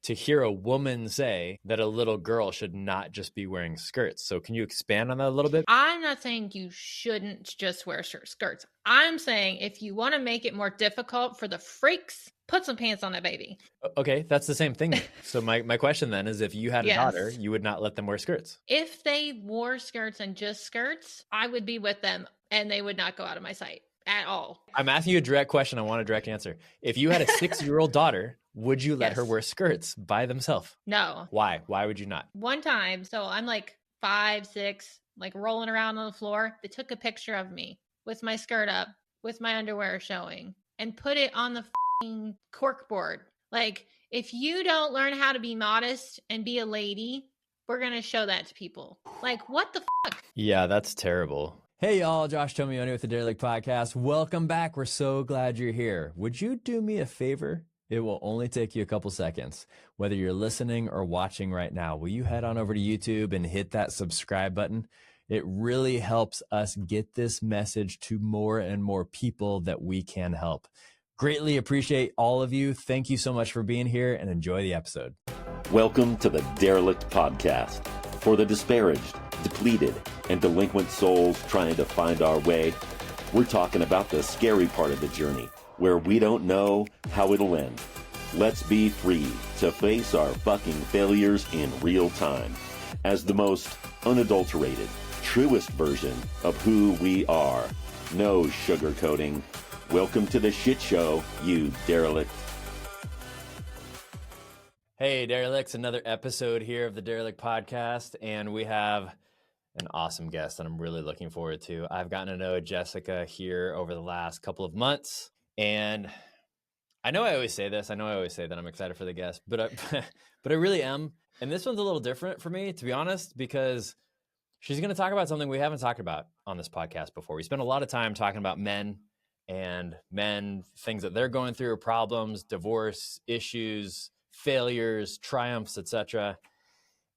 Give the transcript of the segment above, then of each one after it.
to hear a woman say that a little girl should not just be wearing skirts. So can you expand on that a little bit? I'm not saying you shouldn't just wear skirts. I'm saying if you want to make it more difficult for the freaks, put some pants on that baby. Okay, that's the same thing. So my question then is, if you had a daughter, you would not let them wear skirts? If they wore skirts and just skirts, I would be with them and they would not go out of my sight at all. I'm asking you a direct question. I want a direct answer. If you had a 6-year-old daughter, would you let her wear skirts by themselves? No. Why? Why would you not? One time, so I'm like 5, 6, like rolling around on the floor. They took a picture of me with my skirt up, with my underwear showing, and put it on the cork board. Like, if you don't learn how to be modest and be a lady, we're going to show that to people. Like, what the fuck? Yeah, that's terrible. Hey y'all, Josh Tomioni with the Derelict Podcast. Welcome back. We're so glad you're here. Would you do me a favor? It will only take you a couple seconds. Whether you're listening or watching right now, will you head on over to YouTube and hit that subscribe button? It really helps us get this message to more and more people that we can help. Greatly appreciate all of you. Thank you so much for being here and enjoy the episode. Welcome to the Derelict Podcast. For the disparaged, depleted, and delinquent souls trying to find our way, we're talking about the scary part of the journey, where we don't know how it'll end. Let's be free to face our fucking failures in real time as the most unadulterated, truest version of who we are. No sugarcoating. Welcome to the shit show, you derelict. Hey, Derelicts, another episode here of the Derelict Podcast, and we have an awesome guest that I'm really looking forward to. I've gotten to know Jessica here over the last couple of months, and I know I always say this. I know I always say that I'm excited for the guest, but I really am. And this one's a little different for me, to be honest, because she's going to talk about something we haven't talked about on this podcast before. We spend a lot of time talking about men, things that they're going through, problems, divorce, issues, failures, triumphs, etc.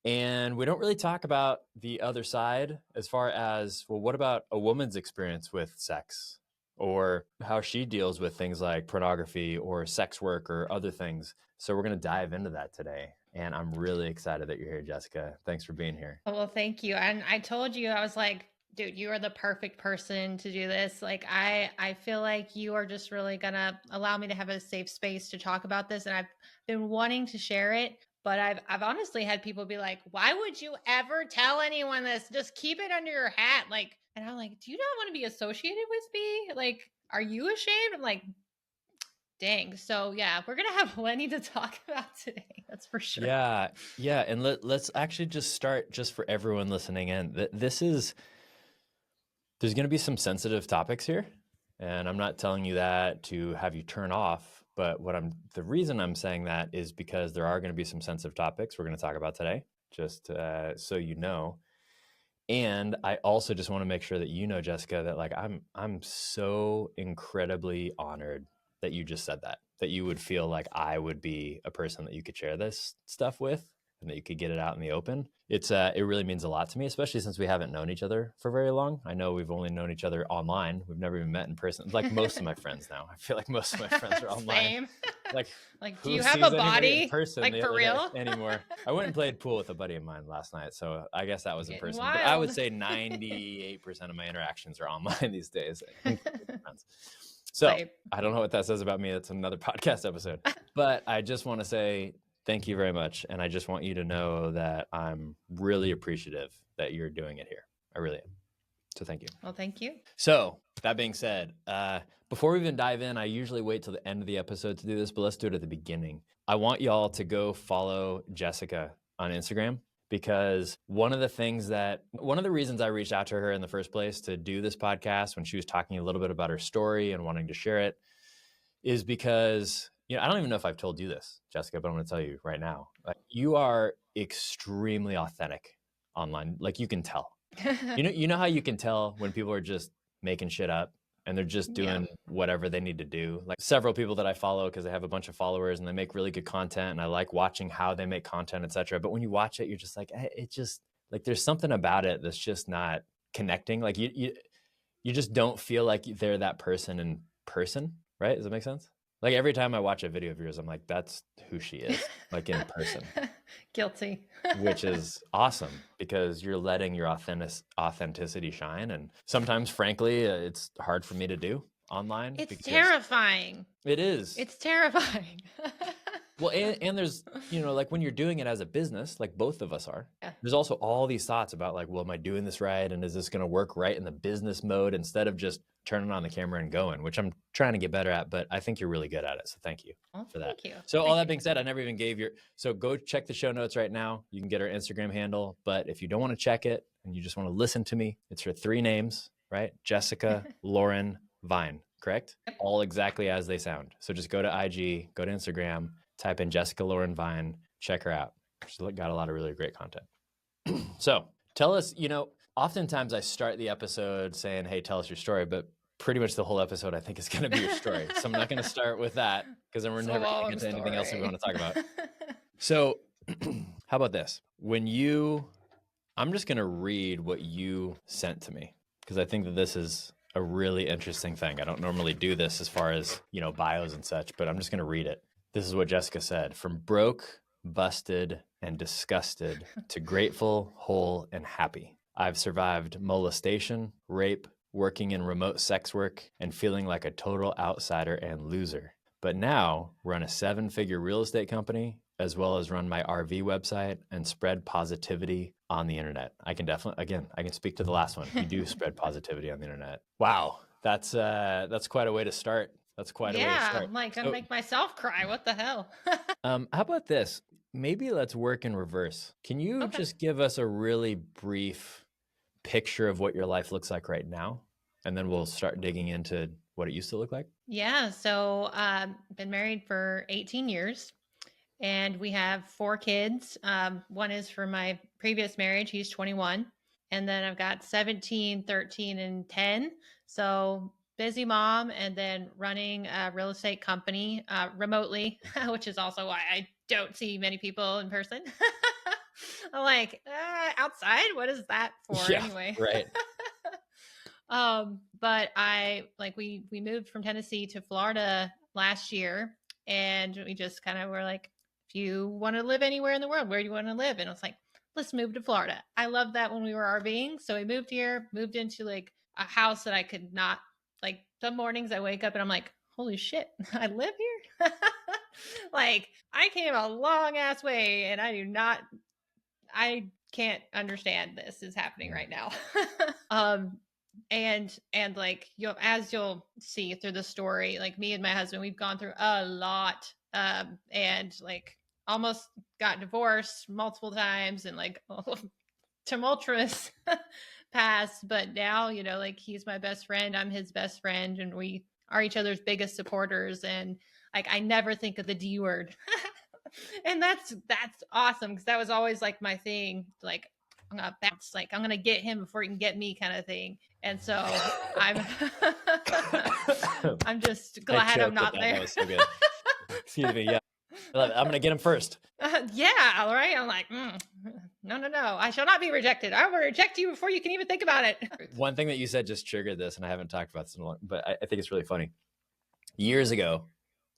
And we don't really talk about the other side as far as, well, what about a woman's experience with sex, or how she deals with things like pornography or sex work or other things. So we're going to dive into that today. And I'm really excited that you're here, Jessica. Thanks for being here. Well, thank you. And I told you, I was like, dude, you are the perfect person to do this. Like, I feel like you are just really going to allow me to have a safe space to talk about this. And I've been wanting to share it, but I've honestly had people be like, why would you ever tell anyone this? Just keep it under your hat. Like, and I'm like, do you not want to be associated with me? Like, are you ashamed? I'm like, dang. So yeah, we're going to have plenty to talk about today. That's for sure. Yeah. And let's actually just start, just for everyone listening in. There's going to be some sensitive topics here, and I'm not telling you that to have you turn off, but the reason I'm saying that is because there are going to be some sensitive topics we're going to talk about today, just so you know. And I also just want to make sure that you know, Jessica, that like I'm so incredibly honored that you just said that you would feel like I would be a person that you could share this stuff with, and that you could get it out in the open. It really means a lot to me, especially since we haven't known each other for very long. I know we've only known each other online. We've never even met in person. Like most of my friends now. I feel like most of my friends are online. Same. Like do you have a body? In person like for real? Anymore. I went and played pool with a buddy of mine last night, so I guess that was in person. Wild. But I would say 98% of my interactions are online these days. So Same. I don't know what that says about me. It's another podcast episode. But I just want to say thank you very much. And I just want you to know that I'm really appreciative that you're doing it here. I really am. So thank you. Well, thank you. So that being said, before we even dive in, I usually wait till the end of the episode to do this, but let's do it at the beginning. I want y'all to go follow Jessica on Instagram, because one of the reasons I reached out to her in the first place to do this podcast, when she was talking a little bit about her story and wanting to share it, is because, I don't even know if I've told you this, Jessica, but I'm going to tell you right now. You are extremely authentic online. Like, you can tell. You know how you can tell when people are just making shit up and they're just doing whatever they need to do. Like, several people that I follow, because they have a bunch of followers and they make really good content, and I like watching how they make content, etc. But when you watch it, you're just like, it just, like, there's something about it that's just not connecting. Like, you just don't feel like they're that person in person, right? Does that make sense? Like every time I watch a video of yours, I'm like, that's who she is, like in person. Guilty. Which is awesome because you're letting your authenticity shine. And sometimes, frankly, it's hard for me to do online. It's because terrifying. It is. It's terrifying. Well, and there's, like when you're doing it as a business, like both of us are, there's also all these thoughts about like, well, am I doing this right? And is this going to work right in the business mode instead of just turning on the camera and going, which I'm trying to get better at, but I think you're really good at it. So thank you for that. Thank you. So all that being said, I never even gave so go check the show notes right now. You can get our Instagram handle, but if you don't want to check it and you just want to listen to me, it's her 3 names, right? Jessikha, Lauren, Vine, correct? Yep. All exactly as they sound. So just go to IG, go to Instagram, type in Jessikha Lauren Vine, check her out. She's got a lot of really great content. So tell us, oftentimes I start the episode saying, hey, tell us your story, but pretty much the whole episode I think is going to be your story. So I'm not going to start with that because then we're never going to get to anything else we want to talk about. So how about this? I'm just going to read what you sent to me because I think that this is a really interesting thing. I don't normally do this as far as, bios and such, but I'm just going to read it. This is what Jessikha said. From broke, busted, and disgusted to grateful, whole, and happy. I've survived molestation, rape, working in remote sex work, and feeling like a total outsider and loser. But now run a 7-figure real estate company, as well as run my RV website and spread positivity on the internet. I can speak to the last one. You do spread positivity on the internet. Wow. That's quite a way to start. That's quite a way to start. Yeah, I'm like going to make myself cry. What the hell? How about this? Maybe let's work in reverse. Can you just give us a really brief picture of what your life looks like right now? And then we'll start digging into what it used to look like. Yeah. So been married for 18 years and we have 4 kids. One is from my previous marriage. He's 21. And then I've got 17, 13, and 10. So busy mom, and then running a real estate company remotely, which is also why I don't see many people in person. I'm like, outside? What is that for anyway? Right. But we moved from Tennessee to Florida last year, and we just kind of were like, if you want to live anywhere in the world, where do you want to live? And I was like, let's move to Florida. I loved that when we were RVing. So we moved here, moved into like a house that I could not, like some mornings I wake up and I'm like, holy shit, I live here. Like I came a long ass way and I can't understand this is happening right now. And like, as you'll see through the story, like me and my husband, we've gone through a lot, and like almost got divorced multiple times and like tumultuous past, but now, like he's my best friend, I'm his best friend, and we are each other's biggest supporters. And like, I never think of the D word. And that's awesome. Because that was always like my thing. Like, I'm going to bounce, like I'm going to get him before he can get me kind of thing. And so I'm just glad I'm not there. That was so good. Excuse me. Yeah. I'm going to get him first. Yeah. All right. I'm like, no. I shall not be rejected. I will reject you before you can even think about it. One thing that you said just triggered this, and I haven't talked about this in a long, but I think it's really funny. Years ago,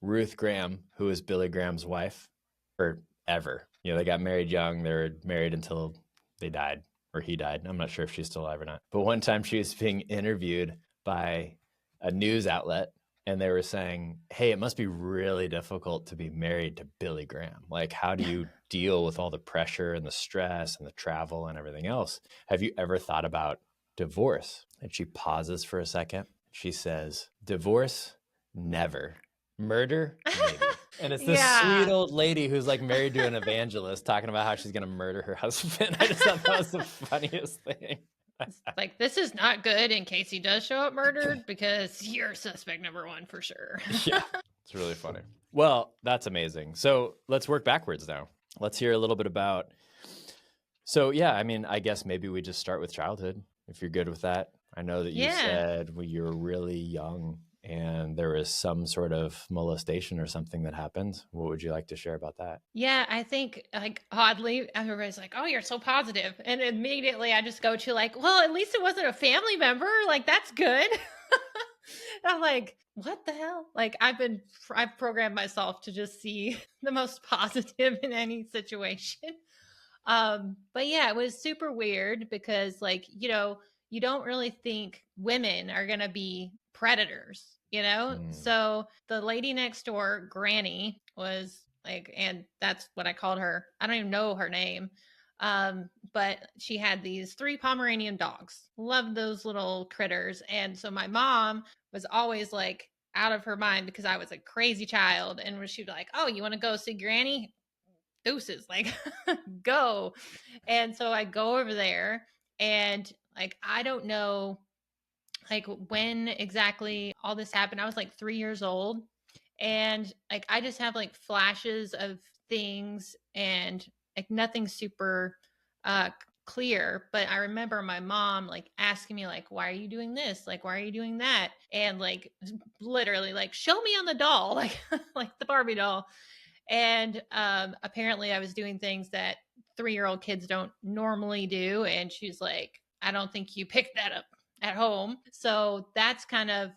Ruth Graham, who was Billy Graham's wife, forever, they got married young. They were married until they died, or he died. I'm not sure if she's still alive or not. But one time she was being interviewed by a news outlet, and they were saying, hey, it must be really difficult to be married to Billy Graham. Like, how do you deal with all the pressure and the stress and the travel and everything else? Have you ever thought about divorce? And she pauses for a second. She says, divorce, never. Murder, maybe. And it's this sweet old lady who's like married to an evangelist talking about how she's going to murder her husband. I just thought that was the funniest thing. Like, this is not good in case he does show up murdered, because you're suspect number 1 for sure. Yeah, it's really funny. Well, that's amazing. So let's work backwards now. Let's hear a little bit about. So yeah, I mean, I guess maybe we just start with childhood, if you're good with that. I know that you said when you were really young and there was some sort of molestation or something that happened. What would you like to share about that? Yeah, I think like oddly, everybody's like, oh, you're so positive. And immediately I just go to like, well, at least it wasn't a family member. Like, that's good. I'm like, what the hell? Like I've programmed myself to just see the most positive in any situation. But yeah, it was super weird because like, you don't really think women are going to be predators, So the lady next door, Granny, was like, and that's what I called her. I don't even know her name. But she had these 3 Pomeranian dogs. Loved those little critters. And so my mom was always like out of her mind because I was a crazy child. And when she'd be like, oh, you want to go see Granny? Deuces, like go. And so I go over there and like I don't know like when exactly all this happened. I was like 3 years old, and like I just have like flashes of things and like nothing super uh clear, but I remember my mom like asking me like, why are you doing this, like why are you doing that, and like literally like show me on the doll, like like the Barbie doll. And apparently I was doing things that 3-year-old kids don't normally do. And she's like, I don't think you picked that up at home. So that's kind of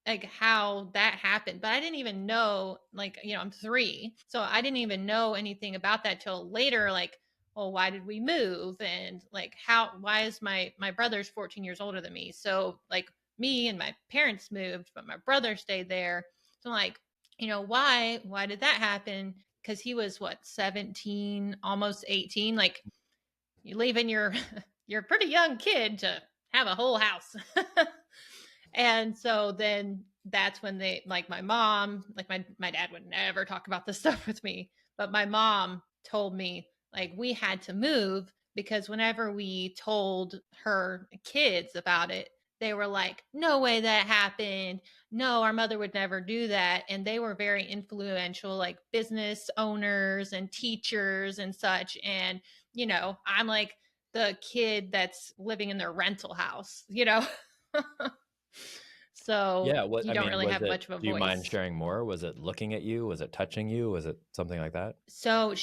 like how that happened. But I didn't even know, like, I'm 3. So I didn't even know anything about that till later. Like, well, why did we move? And like, why is my brother's 14 years older than me? So like me and my parents moved, but my brother stayed there. So I'm like, why did that happen? Because he was what, 17, almost 18. Like you leaving your you're a pretty young kid to have a whole house. And so then that's when they, like my mom, like my dad would never talk about this stuff with me, but my mom told me like we had to move because whenever we told her kids about it, they were like, no way that happened. No, our mother would never do that. And they were very influential, like business owners and teachers and such. And, I'm like the kid that's living in their rental house. So Yeah, you don't really was have it, much of a do you mind voice. sharing more? Was it looking at you? Was it touching you? Was it something like that? So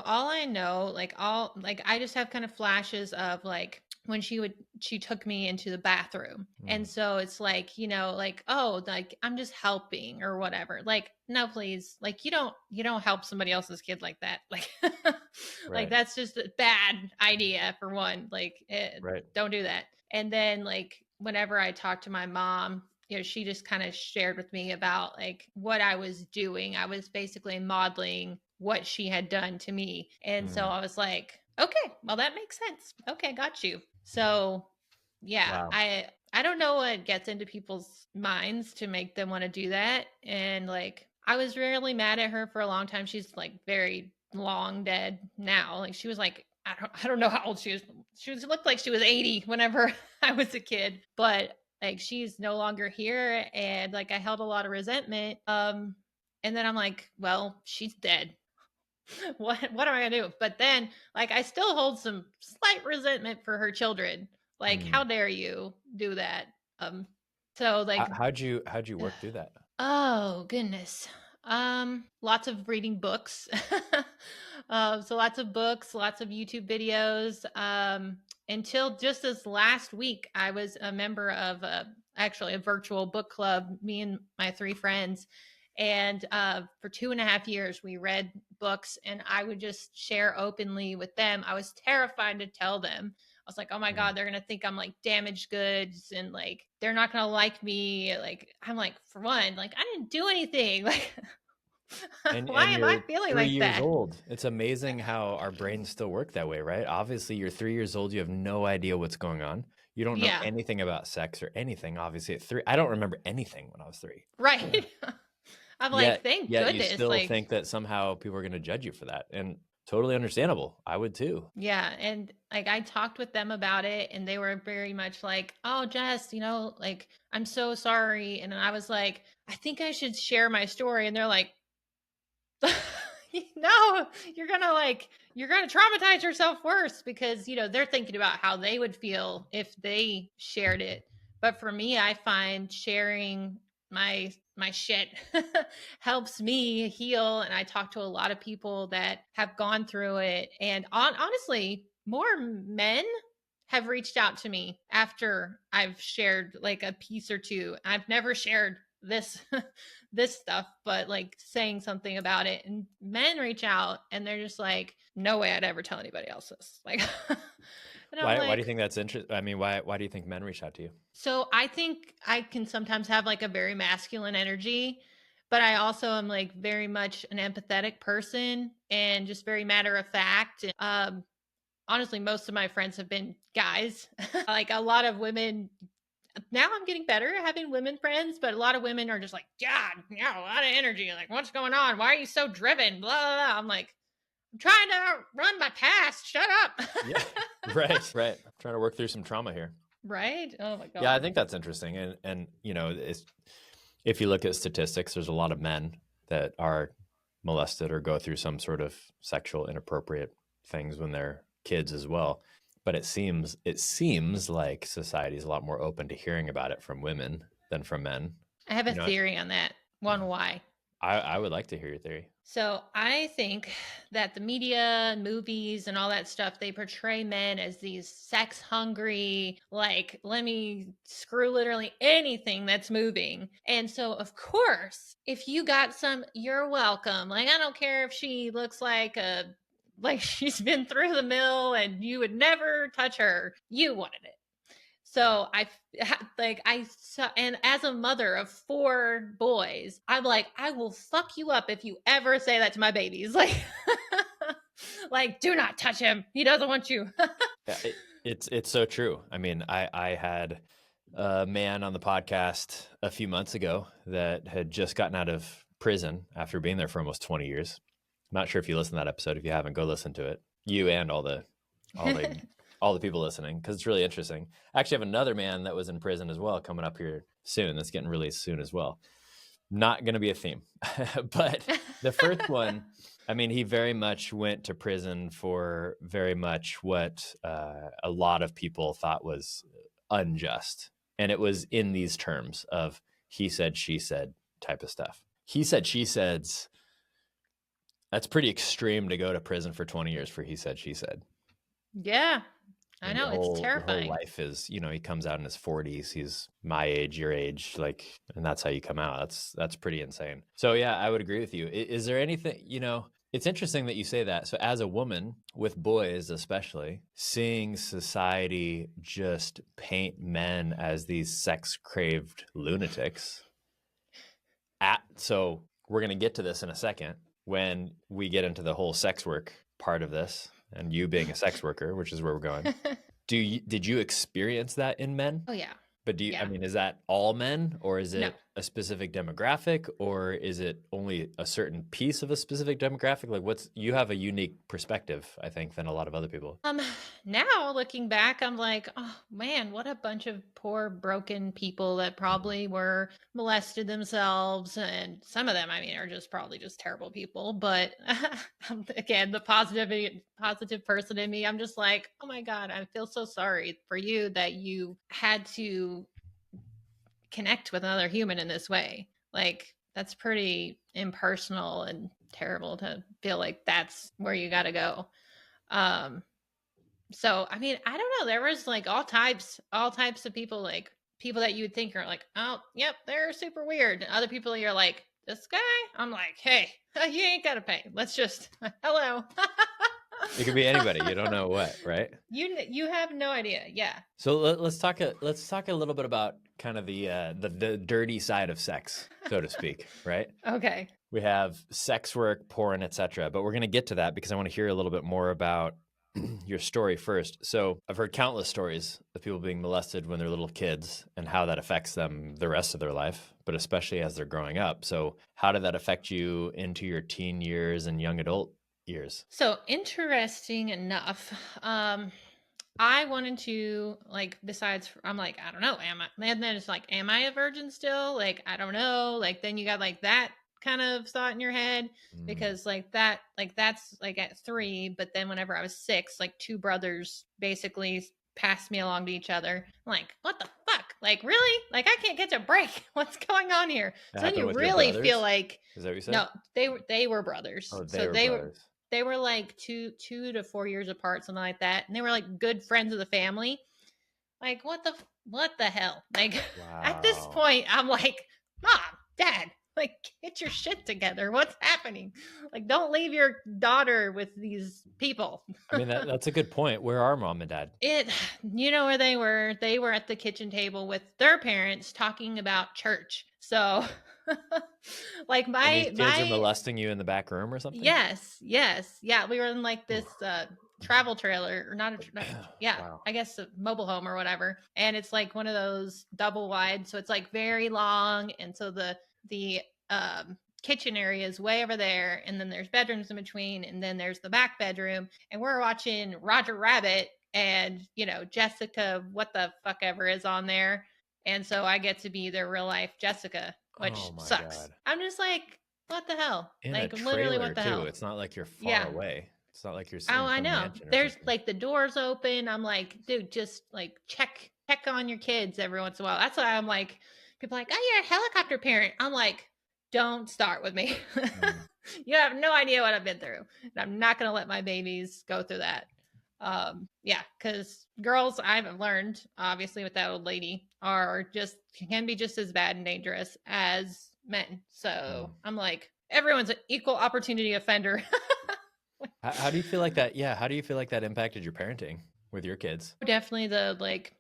all I know, like I just have kind of flashes of like when she took me into the bathroom. And so it's like, like, oh, like I'm just helping or whatever. Like, no, please. Like you don't help somebody else's kid like that. Like, like Right. that's just a bad idea for one. Like, Right. don't do that. And then like whenever I talk to my mom, she just kind of shared with me about like what I was doing. I was basically modeling what she had done to me. And so I was like, okay, well that makes sense. Okay, got you. So yeah, Wow. I don't know what gets into people's minds to make them want to do that. And like I was really mad at her for a long time. She's like very long dead now. Like she was like, I don't know how old she was. Looked like she was 80 whenever I was a kid. But like she's no longer here, and like I held a lot of resentment. And then I'm like, well, she's dead. what am I gonna do? But then like I still hold some slight resentment for her children. Like, how dare you do that? So like How'd you work through that? oh goodness. Lots of reading books. So lots of books, lots of YouTube videos. Until just this last week, I was a member of actually a virtual book club, me and my 3 friends. And for 2.5 years, we read books and I would just share openly with them. I was terrified to tell them. I was like, oh my God, they're going to think I'm like damaged goods and like they're not going to like me. Like, I'm like, for one, like, I didn't do anything. Like, And why am I you're feeling 3 like years that? old. It's amazing how our brains still work that way, right? Obviously, you're 3 years old. You have no idea what's going on. You don't know Yeah, anything about sex or anything. Obviously, at 3, I don't remember anything when I was 3. right. I'm like, Yet, thank yet you goodness. still Like, think that somehow people are going to judge you for that, and totally understandable. I would too. yeah. And like, I talked with them about it and they were very much like, oh, Jess, like, I'm so sorry. And I was like, I think I should share my story. And they're like, no, you're gonna traumatize yourself worse because they're thinking about how they would feel if they shared it. But for me, I find sharing my shit helps me heal. And I talk to a lot of people that have gone through it, and honestly, more men have reached out to me after I've shared like a piece or two. I've never shared this this stuff, but like saying something about it, and men reach out and they're just like, no way I'd ever tell anybody else this. Like and I'm Why do you like, think that's interesting? I mean, why do you think men reach out to you? so I think I can sometimes have like a very masculine energy, but I also am like very much an empathetic person and just very matter of fact. Honestly, most of my friends have been guys. Like a lot of women, now I'm getting better at having women friends, but a lot of women are just like, God, a lot of energy. Like, what's going on? Why are you so driven? Blah, blah, blah. I'm like, I'm trying to run my past. Shut up. Yeah, right. I'm trying to work through some trauma here. Right? Oh my God. Yeah, I think that's interesting. And if you look at statistics, there's a lot of men that are molested or go through some sort of sexual inappropriate things when they're kids as well. But it seems like society is a lot more open to hearing about it from women than from men. I have a theory on that. One, why? I would like to hear your theory. So I think that the media, movies, and all that stuff, they portray men as these sex hungry, like, let me screw literally anything that's moving. And so, of course, if you got some, you're welcome. Like, I don't care if she looks like she's been through the mill and you would never touch her. You wanted it. So and as a mother of 4 boys, I'm like, I will fuck you up if you ever say that to my babies. Like, like, do not touch him. He doesn't want you. Yeah, it's so true. I mean, I had a man on the podcast a few months ago that had just gotten out of prison after being there for almost 20 years. I'm not sure if you listened to that episode. If you haven't, go listen to it. You and all the people listening, because it's really interesting. I actually have another man that was in prison as well coming up here soon. That's getting released soon as well. Not going to be a theme. But the first one, I mean, he very much went to prison for very much what a lot of people thought was unjust. And it was in these terms of he said, she said type of stuff. He said, she said's, that's pretty extreme to go to prison for 20 years for he said, she said. Yeah, I know. It's terrifying. Your whole life is, he comes out in his 40s. He's my age, your age, like, and that's how you come out. That's pretty insane. So yeah, I would agree with you. Is there anything, it's interesting that you say that. So as a woman with boys, especially, seeing society just paint men as these sex-craved lunatics. So we're going to get to this in a second when we get into the whole sex work part of this. And you being a sex worker, which is where we're going. Did you experience that in men? Oh, yeah. But I mean, is that all men, or is it a specific demographic, or is it only a certain piece of a specific demographic? Like you have a unique perspective, I think, than a lot of other people. Now looking back, I'm like, oh man, what a bunch of poor, broken people that probably were molested themselves. And some of them, I mean, are just probably just terrible people. But again, the positive person in me, I'm just like, oh my God, I feel so sorry for you that you had to connect with another human in this way. Like, that's pretty impersonal and terrible to feel like that's where you got to go. So, I mean, I don't know. There was like all types of people, like people that you would think are like, oh, yep, they're super weird. And other people you're like, this guy? I'm like, hey, you ain't got to pay. Let's just, hello. It could be anybody. You don't know what, right? You have no idea. Yeah. So let's talk a little bit about kind of the dirty side of sex, so to speak, right? Okay. We have sex work, porn, etc. But we're going to get to that because I want to hear a little bit more about your story first. So I've heard countless stories of people being molested when they're little kids and how that affects them the rest of their life, but especially as they're growing up. So how did that affect you into your teen years and young adult years? So interesting enough, I wanted to I'm like, I don't know, and then it's like, am I a virgin still? Like, I don't know. Like, then you got like that kind of thought in your head because that's like at 3, but then whenever I was 6, like 2 brothers basically passed me along to each other. I'm like, what the fuck? Like, really? Like, I can't get to break. What's going on here? So then you really feel like, is that what you said? No, they were brothers. Oh, they were like 2 to 4 years apart, something like that. And they were like good friends of the family. Like, what the hell? Like, at this Wow. point, I'm like, Mom, Dad, like, get your shit together. What's happening? Like, don't leave your daughter with these people. I mean, that's a good point. Where are mom and dad? You know where they were? They were at the kitchen table with their parents talking about church. So, like, And these kids are my molesting you in the back room or something? yes, yeah, we were in like this travel trailer, or not yeah, Wow. I guess a mobile home or whatever, and it's like one of those double wide, so it's like very long, and so the kitchen area is way over there, and then there's bedrooms in between, and then there's the back bedroom, and we're watching Roger Rabbit, and Jessica what the fuck ever is on there, and so I get to be their real life Jessica, which Oh my sucks. God. I'm just like, what the hell? In like a literally trailer what the too. hell? It's not like you're far Yeah. away. It's not like you're in Oh, I some know. mansion or There's something. like the doors open. I'm like, dude, just like check on your kids every once in a while. That's why I'm like, people are like, oh, you're a helicopter parent. I'm like, don't start with me. You have no idea what I've been through. And I'm not going to let my babies go through that. Yeah, because girls, I've learned, obviously, with that old lady, can be just as bad and dangerous as men. So I'm like, everyone's an equal opportunity offender. How do you feel like that? Yeah. How do you feel like that impacted your parenting with your kids? Definitely the like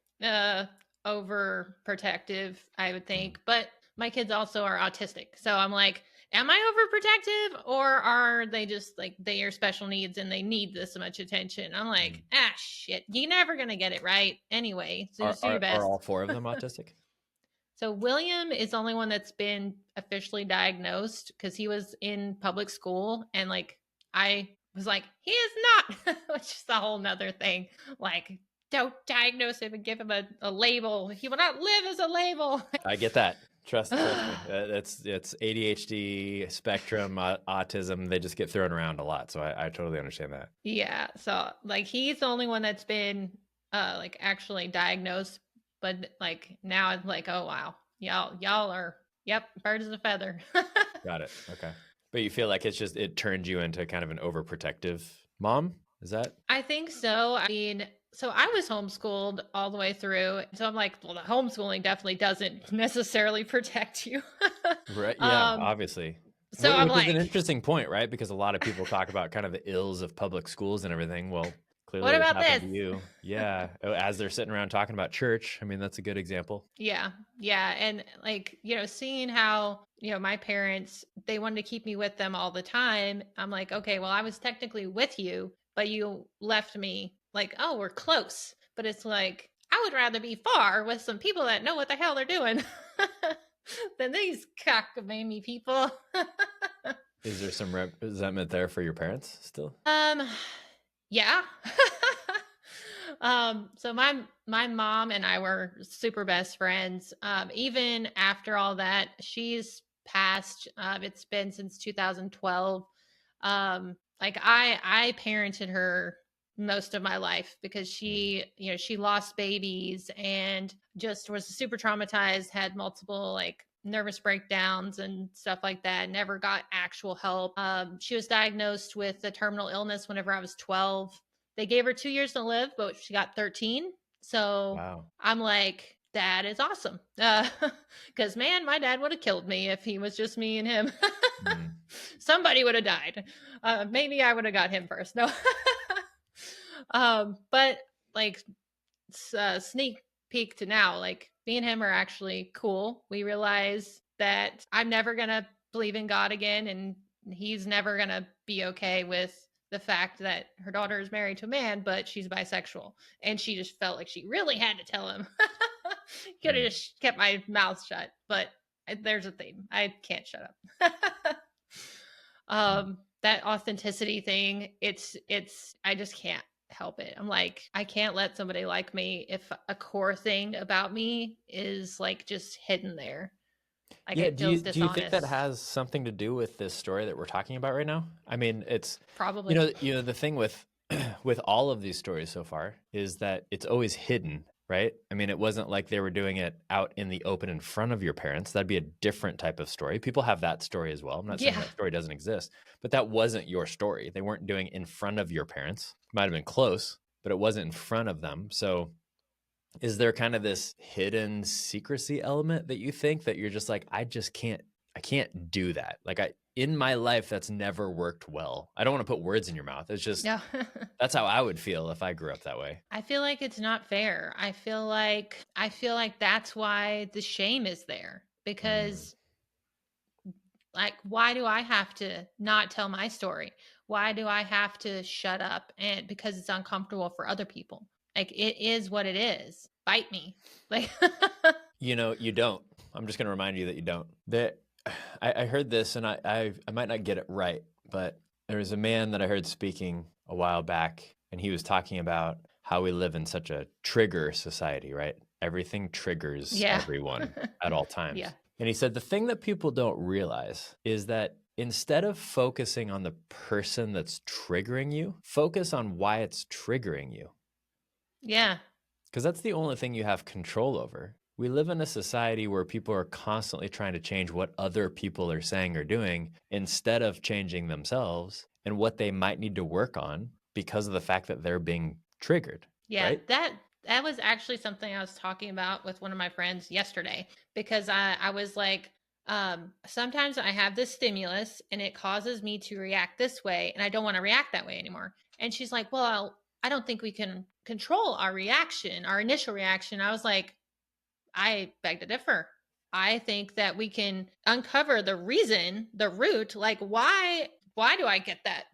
overprotective, I would think. But my kids also are autistic. So I'm like, am I overprotective, or are they just like they are special needs and they need this much attention? I'm like, shit, you're never gonna get it right anyway. So just do your best. Are all four of them autistic? So William is the only one that's been officially diagnosed, because he was in public school, and like I was like, he is not, which is a whole nother thing. Like, don't diagnose him and give him a label. He will not live as a label. I get that. Trust me. It's ADHD, spectrum, autism. They just get thrown around a lot. So I totally understand that. Yeah. So like he's the only one that's been like actually diagnosed. But like now it's like, oh wow, y'all are, yep, birds of a feather. Got it. Okay. But you feel like it turned you into kind of an overprotective mom? Is that? I think so. I mean, so I was homeschooled all the way through. So I'm like, well, the homeschooling definitely doesn't necessarily protect you. Right. Yeah, obviously. So I'm Which like, is an interesting point, right? Because a lot of people talk about kind of the ills of public schools and everything. Well, clearly what it about happened this? to you. Yeah. As they're sitting around talking about church. I mean, that's a good example. Yeah. Yeah. And like, seeing how, my parents, they wanted to keep me with them all the time. I'm like, okay, well, I was technically with you, but you left me. Like, oh, we're close. But it's like, I would rather be far with some people that know what the hell they're doing than these cockamamie people. Is there some resentment there for your parents still? Yeah. So my mom and I were super best friends. Even after all that, she's passed. It's been since 2012. Like I parented her most of my life, because she lost babies and just was super traumatized, had multiple like nervous breakdowns and stuff like that, never got actual help. She was diagnosed with a terminal illness whenever I was 12. They gave her 2 years to live, but she got 13. So wow. I'm like, that is awesome. Because man, my dad would have killed me if he was just me and him. Somebody would have died. Maybe I would have got him first. No. But like sneak peek to now, like me and him are actually cool. We realize that I'm never going to believe in God again, and he's never going to be okay with the fact that her daughter is married to a man, but she's bisexual. And she just felt like she really had to tell him. Could have just kept my mouth shut, but there's a theme. I can't shut up. That authenticity thing, it's I just can't help it. I'm like, I can't let somebody like me if a core thing about me is like just hidden there. Like, yeah, it feels do you think that dishonest. has something to do with this story that we're talking about right now? I mean, it's Probably. you know the thing with with all of these stories so far is that it's always hidden, right? I mean, it wasn't like they were doing it out in the open in front of your parents. That'd be a different type of story. People have that story as well. I'm not saying that story doesn't exist, but that wasn't your story. They weren't doing it in front of your parents. Might have been close, but it wasn't in front of them. So Is there kind of this hidden secrecy element that you think that you're just like, I can't do that. Like in my life, that's never worked well. I don't want to put words in your mouth. It's just, No. that's how I would feel if I grew up that way. I feel like it's not fair. I feel like that's why the shame is there, because like, why do I have to not tell my story? Why do I have to shut up? And because it's uncomfortable for other people. Like, it is what it is. Bite me. Like, You know, you don't. I'm just going to remind you that you don't. I heard this, and I might not get it right, but there was a man that I heard speaking a while back, and he was talking about how we live in such a trigger society, right? Everything triggers everyone at all times. Yeah. And he said the thing that people don't realize is that instead of focusing on the person that's triggering you, focus on why it's triggering you. Yeah. Because that's the only thing you have control over. We live in a society where people are constantly trying to change what other people are saying or doing instead of changing themselves and what they might need to work on because of the fact that they're being triggered. Yeah, right? that was actually something I was talking about with one of my friends yesterday, because I was like, sometimes I have this stimulus and it causes me to react this way, and I don't want to react that way anymore. And she's like, well, I don't think we can control our reaction, our initial reaction. I was like, I beg to differ. I think that we can uncover the reason, the root, like why do I get that,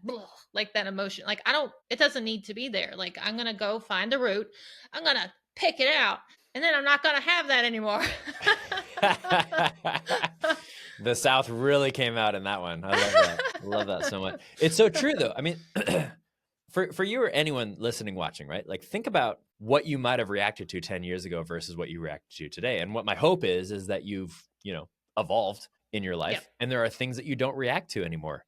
like that emotion? Like, it doesn't need to be there. Like, I'm going to go find the root. I'm going to pick it out, and then I'm not going to have that anymore. The South really came out in that one. I love that. Love that so much. It's so true though. I mean, for you or anyone listening, watching, right? Like, think about what you might have reacted to 10 years ago versus what you react to today. And what my hope is that you've, evolved in your life. Yep. And there are things that you don't react to anymore.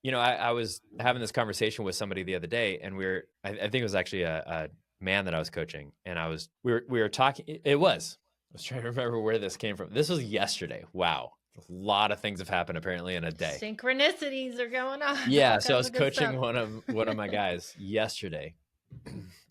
I was having this conversation with somebody the other day, and I think it was actually a man that I was coaching, and we were talking. I was trying to remember where this came from. This was yesterday. Wow. A lot of things have happened apparently in a day. Synchronicities are going on. Yeah. So I was coaching one of my guys yesterday,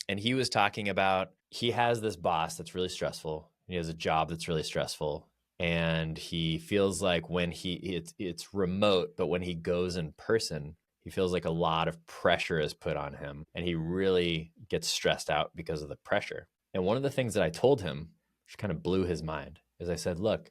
and he was talking about, he has this boss that's really stressful. He has a job that's really stressful. And he feels like when it's remote, but when he goes in person, he feels like a lot of pressure is put on him, and he really gets stressed out because of the pressure. And one of the things that I told him, which kind of blew his mind, is I said, look,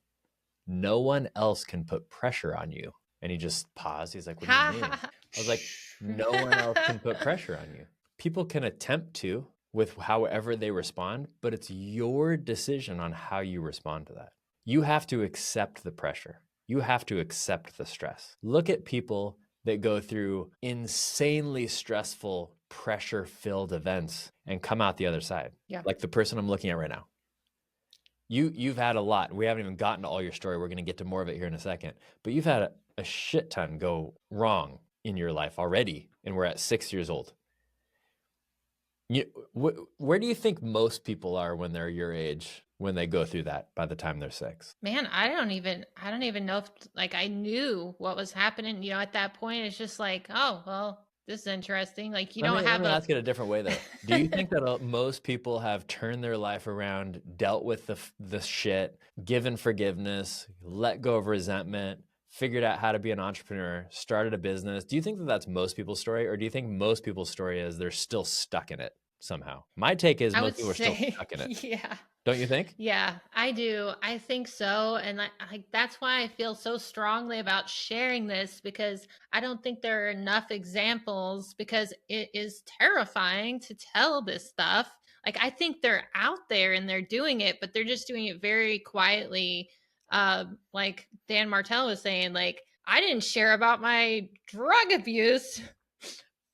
no one else can put pressure on you. And he just paused. He's like, what do you mean? I was like, no one else can put pressure on you. People can attempt to with however they respond, but it's your decision on how you respond to that. You have to accept the pressure. You have to accept the stress. Look at people that go through insanely stressful, pressure-filled events and come out the other side. Yeah. Like the person I'm looking at right now. You've had a lot. We haven't even gotten to all your story. We're going to get to more of it here in a second. But you've had a shit ton go wrong in your life already, and we're at 6 years old. Where do you think most people are when they're your age, when they go through that by the time they're 6? Man, I don't even know if like I knew what was happening, at that point. It's just like, oh, well, this is interesting. Like, let me ask it a different way though. Do you think that most people have turned their life around, dealt with the shit, given forgiveness, let go of resentment, figured out how to be an entrepreneur, started a business? Do you think that that's most people's story, or do you think most people's story is they're still stuck in it somehow? My take is most people are still stuck in it. Yeah. Don't you think? Yeah, I do. I think so. And that's why I feel so strongly about sharing this, because I don't think there are enough examples, because it is terrifying to tell this stuff. Like, I think they're out there and they're doing it, but they're just doing it very quietly. Like Dan Martell was saying, like, I didn't share about my drug abuse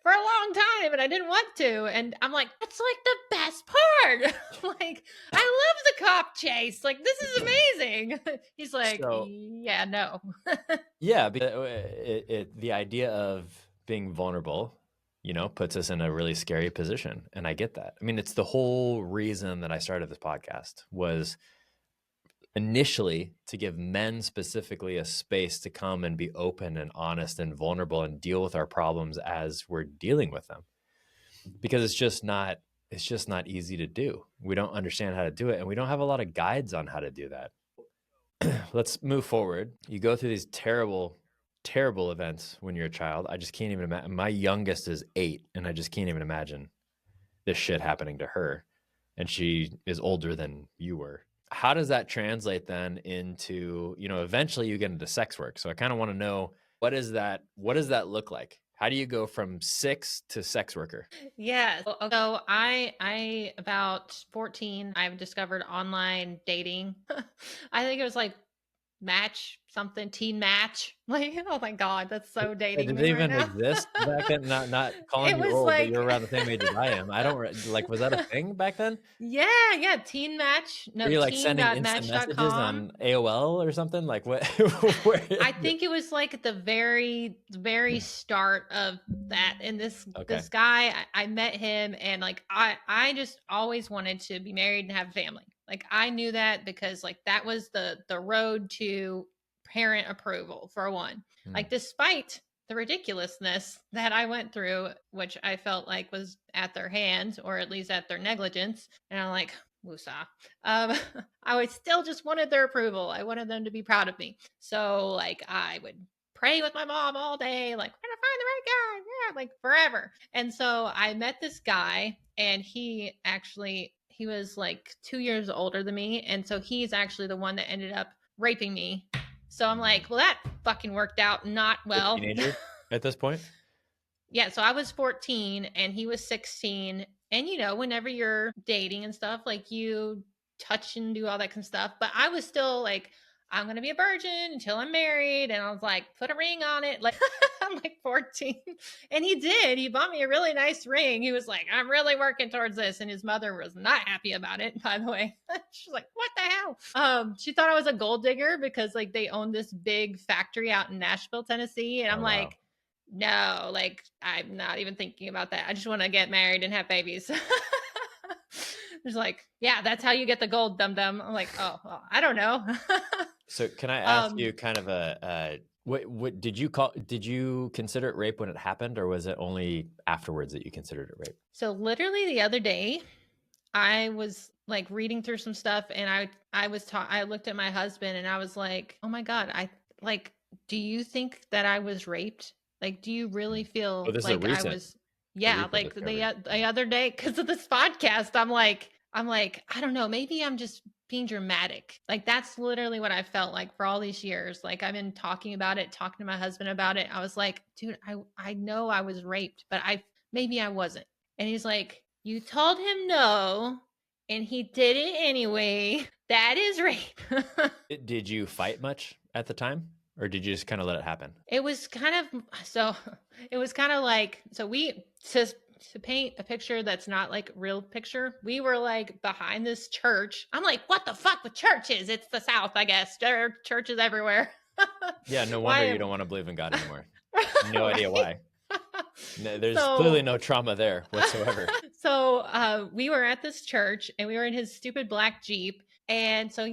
for a long time, and I didn't want to. And I'm like, that's like the best part. Like, I love the cop chase. Like, this is amazing. He's like, yeah, no. Yeah, the idea of being vulnerable, puts us in a really scary position. And I get that. I mean, it's the whole reason that I started this podcast, was initially to give men specifically a space to come and be open and honest and vulnerable and deal with our problems as we're dealing with them. Because it's just not it's just not easy to do. We don't understand how to do it, and we don't have a lot of guides on how to do that. Let's move forward. You go through these terrible, terrible events when you're a child. I just can't even imagine. My youngest is 8, and I just can't even imagine this shit happening to her. And she is older than you were. How does that translate then into, eventually you get into sex work. So I kind of want to know, what does that look like? How do you go from 6 to sex worker? Yeah. So I about 14, I've discovered online dating. I think it was like Teen Match. Like, oh my God, that's so dating Did me they right even now. exist back then? Not calling It you was old, but like, you're around the same age as I am. I don't was that a thing back then? yeah, Teen Match. Were No, you like sending instant messages teen.match.com. on AOL or something? Like what? I think it was like at the very start of that. And this guy, I met him, and like I just always wanted to be married and have a family. Like I knew that because like that was the road to parent approval for one. Like despite the ridiculousness that I went through, which I felt like was at their hands or at least at their negligence, and I'm like, woosah. I still just wanted their approval. I wanted them to be proud of me. So like I would pray with my mom all day, like, we're gonna find the right guy. Yeah, like forever. And so I met this guy, and he was like 2 years older than me. And so he's actually the one that ended up raping me. So I'm like, well, that fucking worked out not well. Teenager at this point? Yeah, so I was 14 and he was 16. And whenever you're dating and stuff, like you touch and do all that kind of stuff. But I was still like, I'm going to be a virgin until I'm married. And I was like, put a ring on it. Like, I'm like 14. And he did. He bought me a really nice ring. He was like, I'm really working towards this. And his mother was not happy about it, by the way. She's like, what the hell? She thought I was a gold digger because like they owned this big factory out in Nashville, Tennessee. And I'm like, no, like I'm not even thinking about that. I just want to get married and have babies. There's like, yeah, that's how you get the gold, dum-dum. I'm like, oh, well, I don't know. So can I ask you kind of what did you consider it rape when it happened, or was it only afterwards that you considered it rape? So literally the other day, I was like reading through some stuff, and I looked at my husband and I was like, oh my God, do you think that I was raped? Like, do you really feel like I was? Yeah, like the other day, because of this podcast, I'm like, I don't know, maybe I'm just being dramatic. Like that's literally what I felt like for all these years. Like I've been talking to my husband about it. I was like, dude, I know I was raped, but maybe I wasn't. And he's like, you told him no, and he did it anyway. That is rape. Did you fight much at the time? Or did you just kind of let it happen? It was kind of like, to paint a picture that's not like real picture, we were like behind this church. I'm like, what the fuck with churches? It's the South, I guess. There are churches everywhere. Yeah, no wonder you don't want to believe in God anymore. No idea why. No, there's clearly no trauma there whatsoever. So we were at this church, and we were in his stupid black Jeep. And so,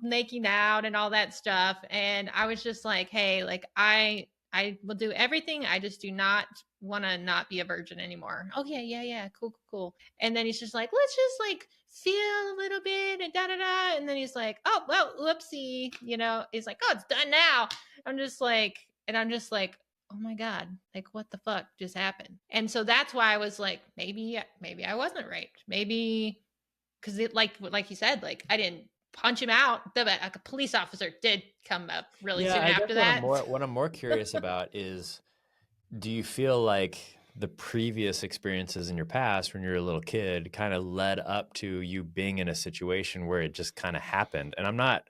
making out and all that stuff. And I was just like, hey, like I will do everything. I just do not want to not be a virgin anymore. Oh yeah. Cool. And then he's just like, let's just like feel a little bit and da-da-da. And then he's like, oh, well, whoopsie. He's like, oh, it's done now. I'm just like, oh my God, like what the fuck just happened? And so that's why I was like, maybe I wasn't raped. Maybe because it like you said, like I didn't punch him out. A police officer did come up really soon after that. What I'm more curious about is, do you feel like the previous experiences in your past when you were a little kid kind of led up to you being in a situation where it just kind of happened? And I'm not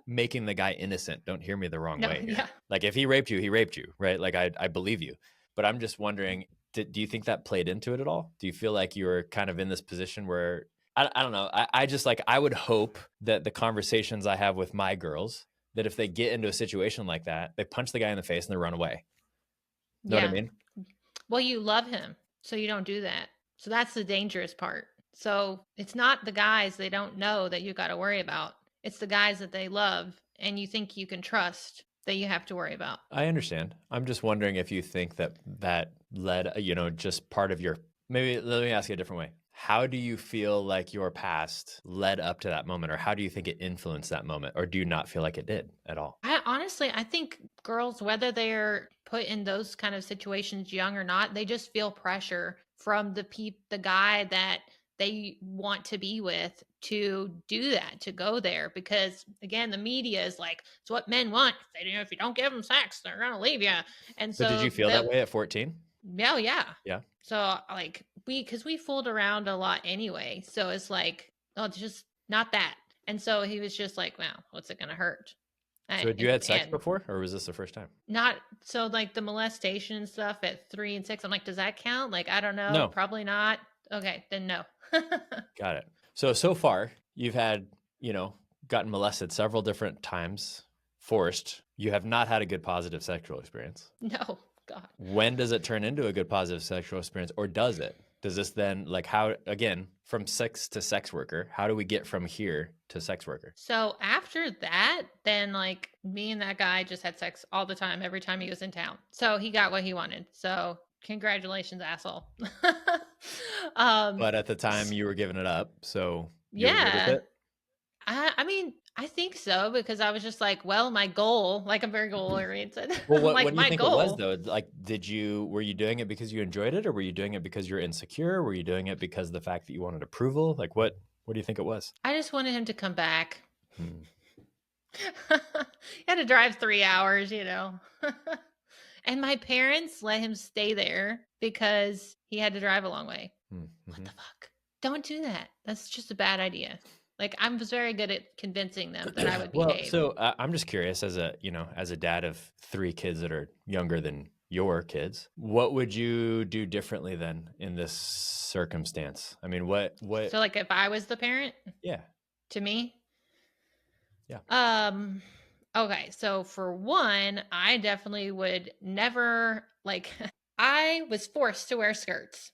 making the guy innocent. Don't hear me the wrong way. Yeah. Like if he raped you, right? Like I believe you, but I'm just wondering, do you think that played into it at all? Do you feel like you were kind of in this position where, I don't know. I just like, I would hope that the conversations I have with my girls, that if they get into a situation like that, they punch the guy in the face and they run away. Know what I mean? Well, you love him, so you don't do that. So that's the dangerous part. So it's not the guys they don't know that you got to worry about. It's the guys that they love and you think you can trust that you have to worry about. I understand. I'm just wondering if you think that led, just part of your maybe let me ask you a different way. How do you feel like your past led up to that moment, or how do you think it influenced that moment, or do you not feel like it did at all? I think girls, whether they're put in those kind of situations young or not, they just feel pressure from the guy that they want to be with to do that, to go there. Because again, the media is like, it's what men want. If you don't give them sex, they're going to leave you. And But did so you feel that way at 14? yeah. Yeah. So like because we fooled around a lot anyway. So it's like, oh, it's just not that. And so he was just like, wow, what's it going to hurt? So had you had sex And before, or was this the first time? not so like the molestation stuff at 3 and 6. I'm like, does that count? Like, I don't know. No. Probably not. Okay, then no. Got it. So far you've had, gotten molested several different times, forced. You have not had a good positive sexual experience. No, God. When does it turn into a good positive sexual experience, or does it? Does this then, like, how, again, from sex to sex worker, how do we get from here to sex worker? So after that, then like me and that guy just had sex all the time, every time he was in town. So he got what he wanted. So congratulations, asshole. But at the time you were giving it up, so you were good with Yeah. it? I mean, I think so, because I was just like, well, my goal, like I'm very goal oriented. Well, Like what do you my think it was goal. though? Like, were you doing it because you enjoyed it, or were you doing it because you're insecure? Were you doing it because of the fact that you wanted approval? Like, what do you think it was? I just wanted him to come back. Hmm. He had to drive 3 hours, And my parents let him stay there because he had to drive a long way. Mm-hmm. What the fuck? Don't do that. That's just a bad idea. Like, I was very good at convincing them that I would behave. So I'm just curious, as a dad of 3 kids that are younger than your kids, what would you do differently then in this circumstance? I mean, what? So like if I was the parent? Yeah. To me? Yeah. Okay, so for one, I definitely would never I was forced to wear skirts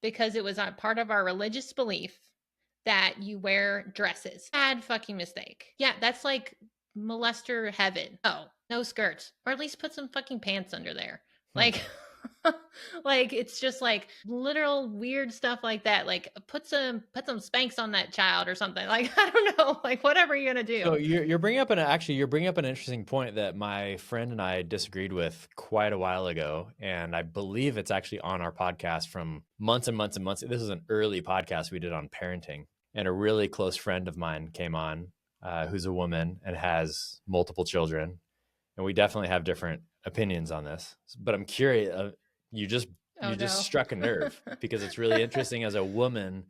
because it was a part of our religious belief that you wear dresses. Bad fucking mistake. Yeah, that's like molester heaven. Oh, no skirts. Or at least put some fucking pants under there. Like like it's just like literal weird stuff like that. Like put some Spanx on that child or something. Like I don't know, like whatever you're gonna do. So you're bringing up an interesting point that my friend and I disagreed with quite a while ago, and I believe it's actually on our podcast from months and months and months. This is an early podcast we did on parenting, and a really close friend of mine came on, who's a woman and has multiple children, and we definitely have different opinions on this. But I'm curious. You just struck a nerve because it's really interesting as a woman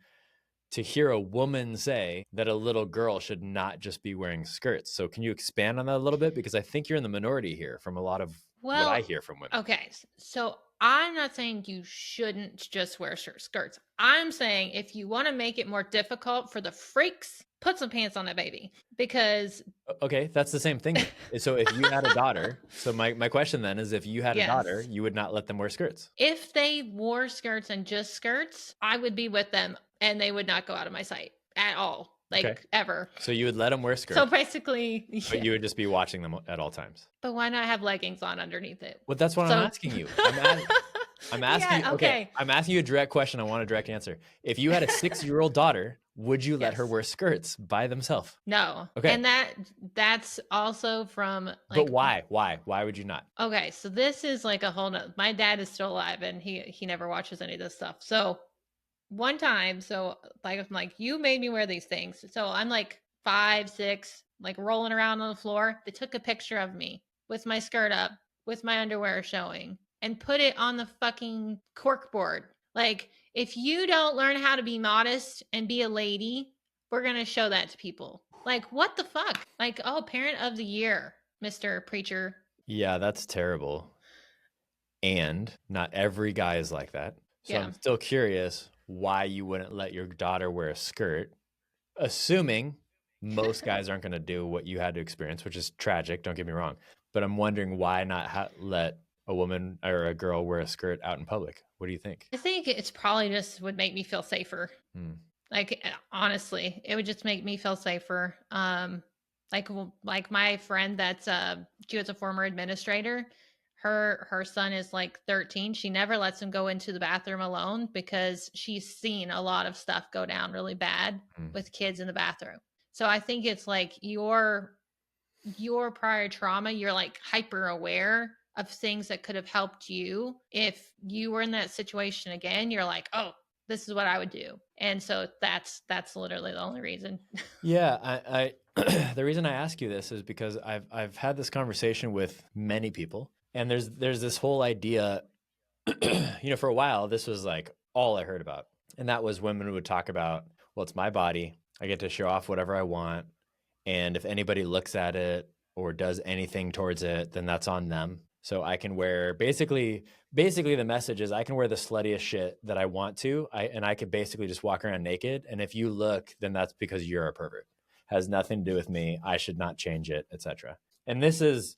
to hear a woman say that a little girl should not just be wearing skirts. So can you expand on that a little bit? Because I think you're in the minority here from a lot of what I hear from women. Okay. So I'm not saying you shouldn't just wear skirts. I'm saying if you want to make it more difficult for the freaks, put some pants on that baby. Because okay, that's the same thing. So if you had a daughter, so my question then is, if you had a daughter, you would not let them wear skirts? If they wore skirts and just skirts, I would be with them and they would not go out of my sight at all. Ever. So you would let them wear skirts. So basically, but you would just be watching them at all times. But why not have leggings on underneath it? Well, that's what I'm asking you. I'm asking you. Okay. I'm asking you a direct question. I want a direct answer. If you had a 6-year-old daughter, would you let her wear skirts by themselves? No. Okay. And that's also from but why? Why would you not? Okay. So this is like a whole nother, my dad is still alive and he never watches any of this stuff. So one time, I'm like, you made me wear these things. So I'm like 5, 6, like rolling around on the floor. They took a picture of me with my skirt up, with my underwear showing, and put it on the fucking cork board. Like, if you don't learn how to be modest and be a lady, we're going to show that to people. Like, what the fuck? Like, oh, parent of the year, Mr. Preacher. Yeah, that's terrible. And not every guy is like that. So I'm still curious why you wouldn't let your daughter wear a skirt, assuming most guys aren't going to do what you had to experience, which is tragic. Don't get me wrong. But I'm wondering why not let a woman or a girl wear a skirt out in public. What do you think? I think it's probably just would make me feel safer. Like, honestly, it would just make me feel safer. Like my friend she was a former administrator. her son is like 13. She never lets him go into the bathroom alone because she's seen a lot of stuff go down really bad with kids in the bathroom. So I think it's like your prior trauma, you're like hyper aware of things that could have helped you. If you were in that situation again, you're like, oh, this is what I would do. And so that's literally the only reason. Yeah, I the reason I ask you this is because I've had this conversation with many people, and there's this whole idea, for a while this was like all I heard about, and that was women would talk about, well, it's my body, I get to show off whatever I want, and if anybody looks at it or does anything towards it, then that's on them. So I can wear basically the message is I can wear the sluttiest shit that I want to, and I could basically just walk around naked. And if you look, then that's because you're a pervert. Has nothing to do with me. I should not change it, etc. And this is,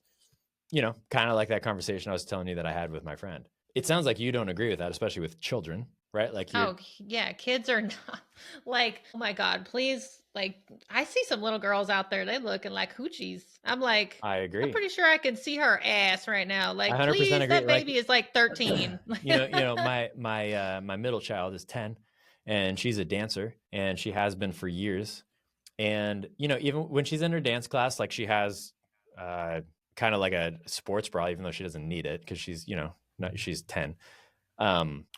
kind of like that conversation I was telling you that I had with my friend. It sounds like you don't agree with that, especially with children, right? Like, oh yeah, kids are not like, oh my God, please. Like, I see some little girls out there, they looking like hoochies. I'm like, I agree. I'm pretty sure I can see her ass right now. Like, 100% please, agree. that baby is like 13. My middle child is 10, and she's a dancer, and she has been for years. And, even when she's in her dance class, like she has kind of like a sports bra, even though she doesn't need it because she's, she's 10,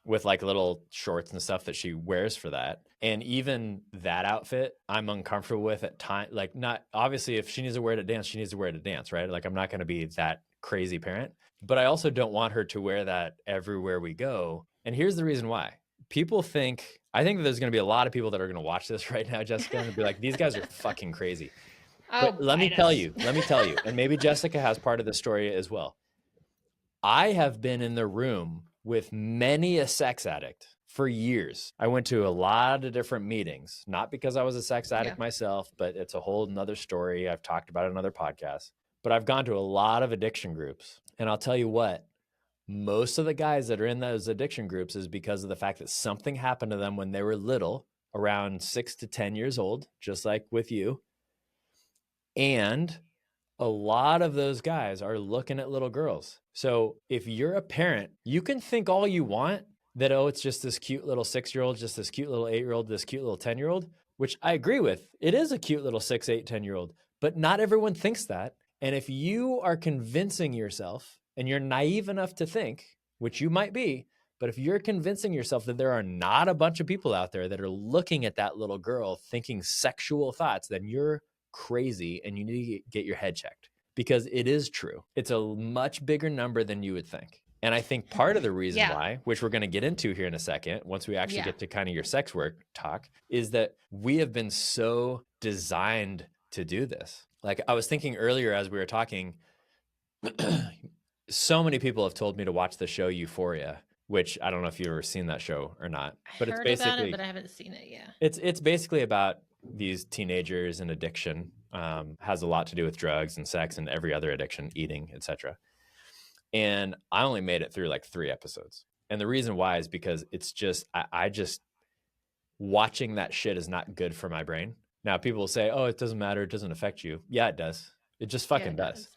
with like little shorts and stuff that she wears for that. And even that outfit, I'm uncomfortable with at times. Like, not obviously, if she needs to wear it to dance, she needs to wear it to dance, right? Like, I'm not going to be that crazy parent, but I also don't want her to wear that everywhere we go. And here's the reason why. I think that there's going to be a lot of people that are going to watch this right now, Jessica, and be like, these guys are fucking crazy. Oh, but let me tell you, and maybe Jessica has part of the story as well. I have been in the room with many a sex addict for years. I went to a lot of different meetings, not because I was a sex addict myself, but it's a whole nother story. I've talked about it in other podcasts, but I've gone to a lot of addiction groups. And I'll tell you what, most of the guys that are in those addiction groups is because of the fact that something happened to them when they were little, around 6 to 10 years old, just like with you. And a lot of those guys are looking at little girls. So if you're a parent, you can think all you want that, oh, it's just this cute little 6-year-old, just this cute little 8-year-old, this cute little 10-year-old, which I agree with. It is a cute little 6, 8, 10-year-old, but not everyone thinks that. And if you are convincing yourself, and you're naive enough to think, which you might be, but if you're convincing yourself that there are not a bunch of people out there that are looking at that little girl thinking sexual thoughts, then you're crazy and you need to get your head checked, because it is true. It's a much bigger number than you would think. And I think part of the reason why, which we're going to get into here in a second, once we actually get to kind of your sex work talk, is that we have been so designed to do this. Like, I was thinking earlier as we were talking, so many people have told me to watch the show Euphoria, which I don't know if you've ever seen that show or not. But I heard about it, but I haven't seen it yet. It's basically about these teenagers and addiction. Has a lot to do with drugs and sex and every other addiction, eating, etc. And I only made it through like 3 episodes. And the reason why is because it's just, I just, watching that shit is not good for my brain. Now, people will say, oh, it doesn't matter, it doesn't affect you. Yeah, it does. It just fucking does.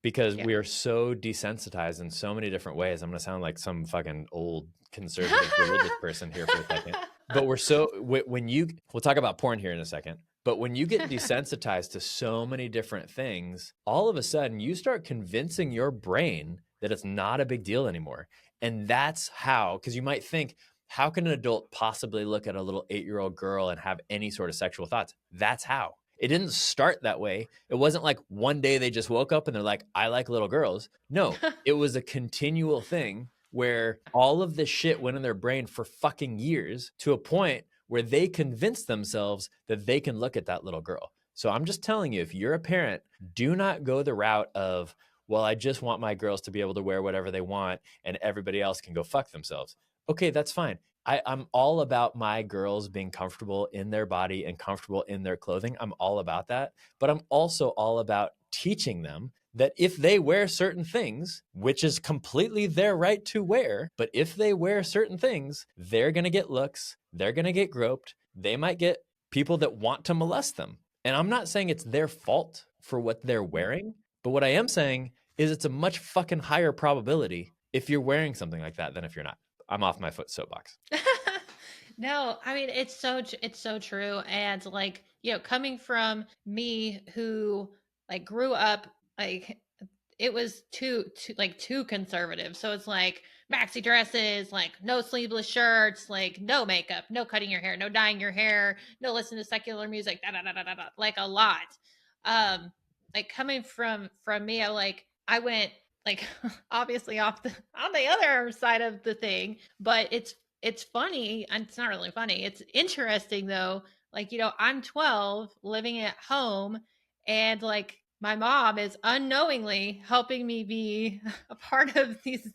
Because we are so desensitized in so many different ways. I'm going to sound like some fucking old conservative religious person here for a second. But we'll talk about porn here in a second. But when you get desensitized to so many different things, all of a sudden you start convincing your brain that it's not a big deal anymore. And that's how, because you might think, how can an adult possibly look at a little 8-year-old girl and have any sort of sexual thoughts? That's how. It didn't start that way. It wasn't like one day they just woke up and they're like, I like little girls. No, it was a continual thing where all of this shit went in their brain for fucking years, to a point where they convinced themselves that they can look at that little girl. So I'm just telling you, if you're a parent, do not go the route of, well, I just want my girls to be able to wear whatever they want and everybody else can go fuck themselves. Okay, that's fine. I'm all about my girls being comfortable in their body and comfortable in their clothing. I'm all about that. But I'm also all about teaching them that if they wear certain things, which is completely their right to wear, but if they wear certain things, they're going to get looks, they're going to get groped, they might get people that want to molest them. And I'm not saying it's their fault for what they're wearing, but what I am saying is it's a much fucking higher probability if you're wearing something like that than if you're not. I'm off my soapbox. No, I mean, it's so true. And like, coming from me who like grew up, like it was too conservative. So it's like maxi dresses, like no sleeveless shirts, like no makeup, no cutting your hair, no dyeing your hair, no listen to secular music, like a lot. Like coming from me, I went like obviously on the other side of the thing, but it's funny, and it's not really funny. It's interesting though. Like, I'm 12 living at home, and like my mom is unknowingly helping me be a part of these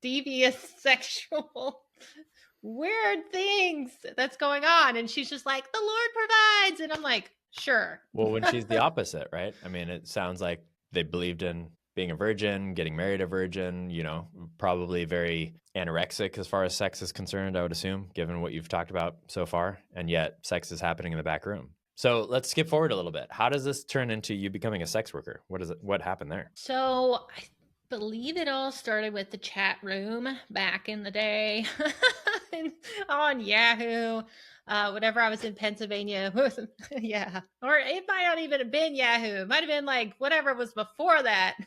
devious sexual weird things that's going on. And she's just like, the Lord provides. And I'm like, sure. Well, when she's the opposite, right? I mean, it sounds like they believed in being a virgin, getting married a virgin, probably very anorexic as far as sex is concerned, I would assume, given what you've talked about so far. And yet sex is happening in the back room. So let's skip forward a little bit. How does this turn into you becoming a sex worker? What happened there? So I believe it all started with the chat room back in the day on Yahoo. Whenever I was in Pennsylvania, yeah, or it might not even have been Yahoo. It might have been like whatever was before that.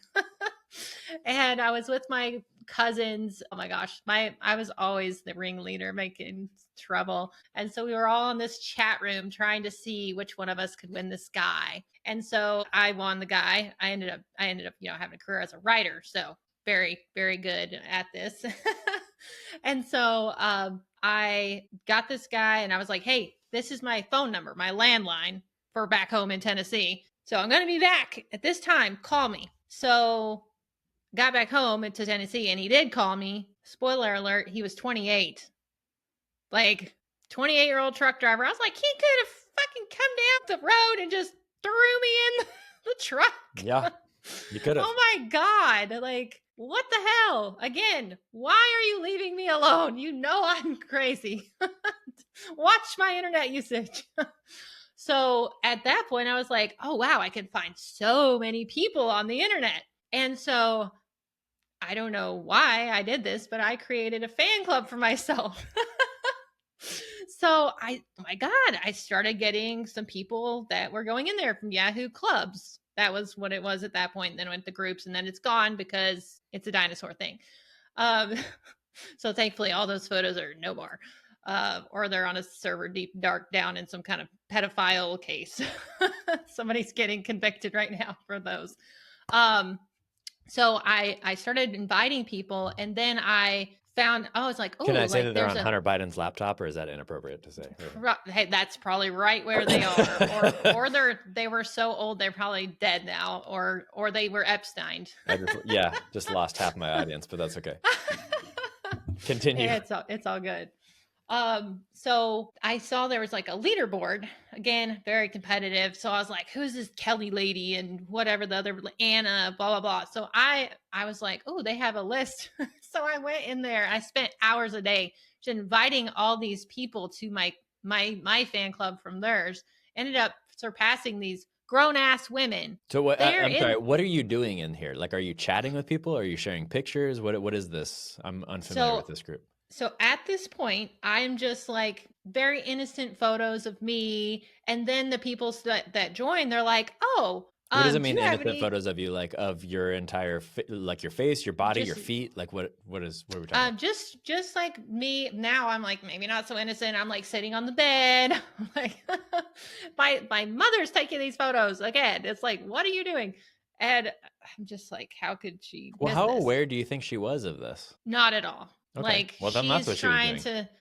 And I was with my cousins. Oh my gosh, I was always the ringleader, making trouble. And so we were all in this chat room trying to see which one of us could win this guy. And so I won the guy. I ended up, having a career as a writer. So very, very good at this. And so I got this guy, and I was like, hey, this is my phone number, my landline for back home in Tennessee. So I'm going to be back at this time. Call me. So got back home to Tennessee, and he did call me. Spoiler alert, he was 28. Like 28-year-old truck driver. I was like, he could have fucking come down the road and just threw me in the truck. Yeah, you could have. Oh my God. Like, what the hell? Again, why are you leaving me alone? You know I'm crazy. Watch my internet usage. So at that point, I was like, oh, wow, I can find so many people on the internet. And so I don't know why I did this, but I created a fan club for myself. So oh my God, I started getting some people that were going in there from Yahoo clubs. That was what it was at that point. Then went to groups, and then it's gone because it's a dinosaur thing. So thankfully all those photos are no more. Or they're on a server deep dark down in some kind of pedophile case. Somebody's getting convicted right now for those. So I started inviting people, and then I found, I was like, oh, can I say like, that they're on Hunter Biden's laptop, or is that inappropriate to say? Hey, that's probably right where they are, or they were so old they're probably dead now, or they were Epsteined. Just lost half my audience, but that's okay. Continue. Yeah, it's all good. So I saw there was like a leaderboard, again, very competitive. So I was like, who's this Kelly lady and whatever the other Anna, blah, blah, blah. So I was like, oh, they have a list. So I went in there. I spent hours a day just inviting all these people to my fan club from theirs. Ended up surpassing these grown ass women. So what, I'm sorry, what are you doing in here? Like, are you chatting with people? Are you sharing pictures? What is this? I'm unfamiliar with this group. So at this point, I'm just like very innocent photos of me. And then the people that join, they're like, oh, what does it mean, innocent photos of you? Like of your entire, like your face, your body, your feet? Like what are we talking about? Just like me. Now I'm like, maybe not so innocent. I'm like sitting on the bed. Like my mother's taking these photos. Again, it's like, what are you doing? And I'm just like, how could she? Well, how aware do you think she was of this? Not at all. Okay. Like, well, then that's what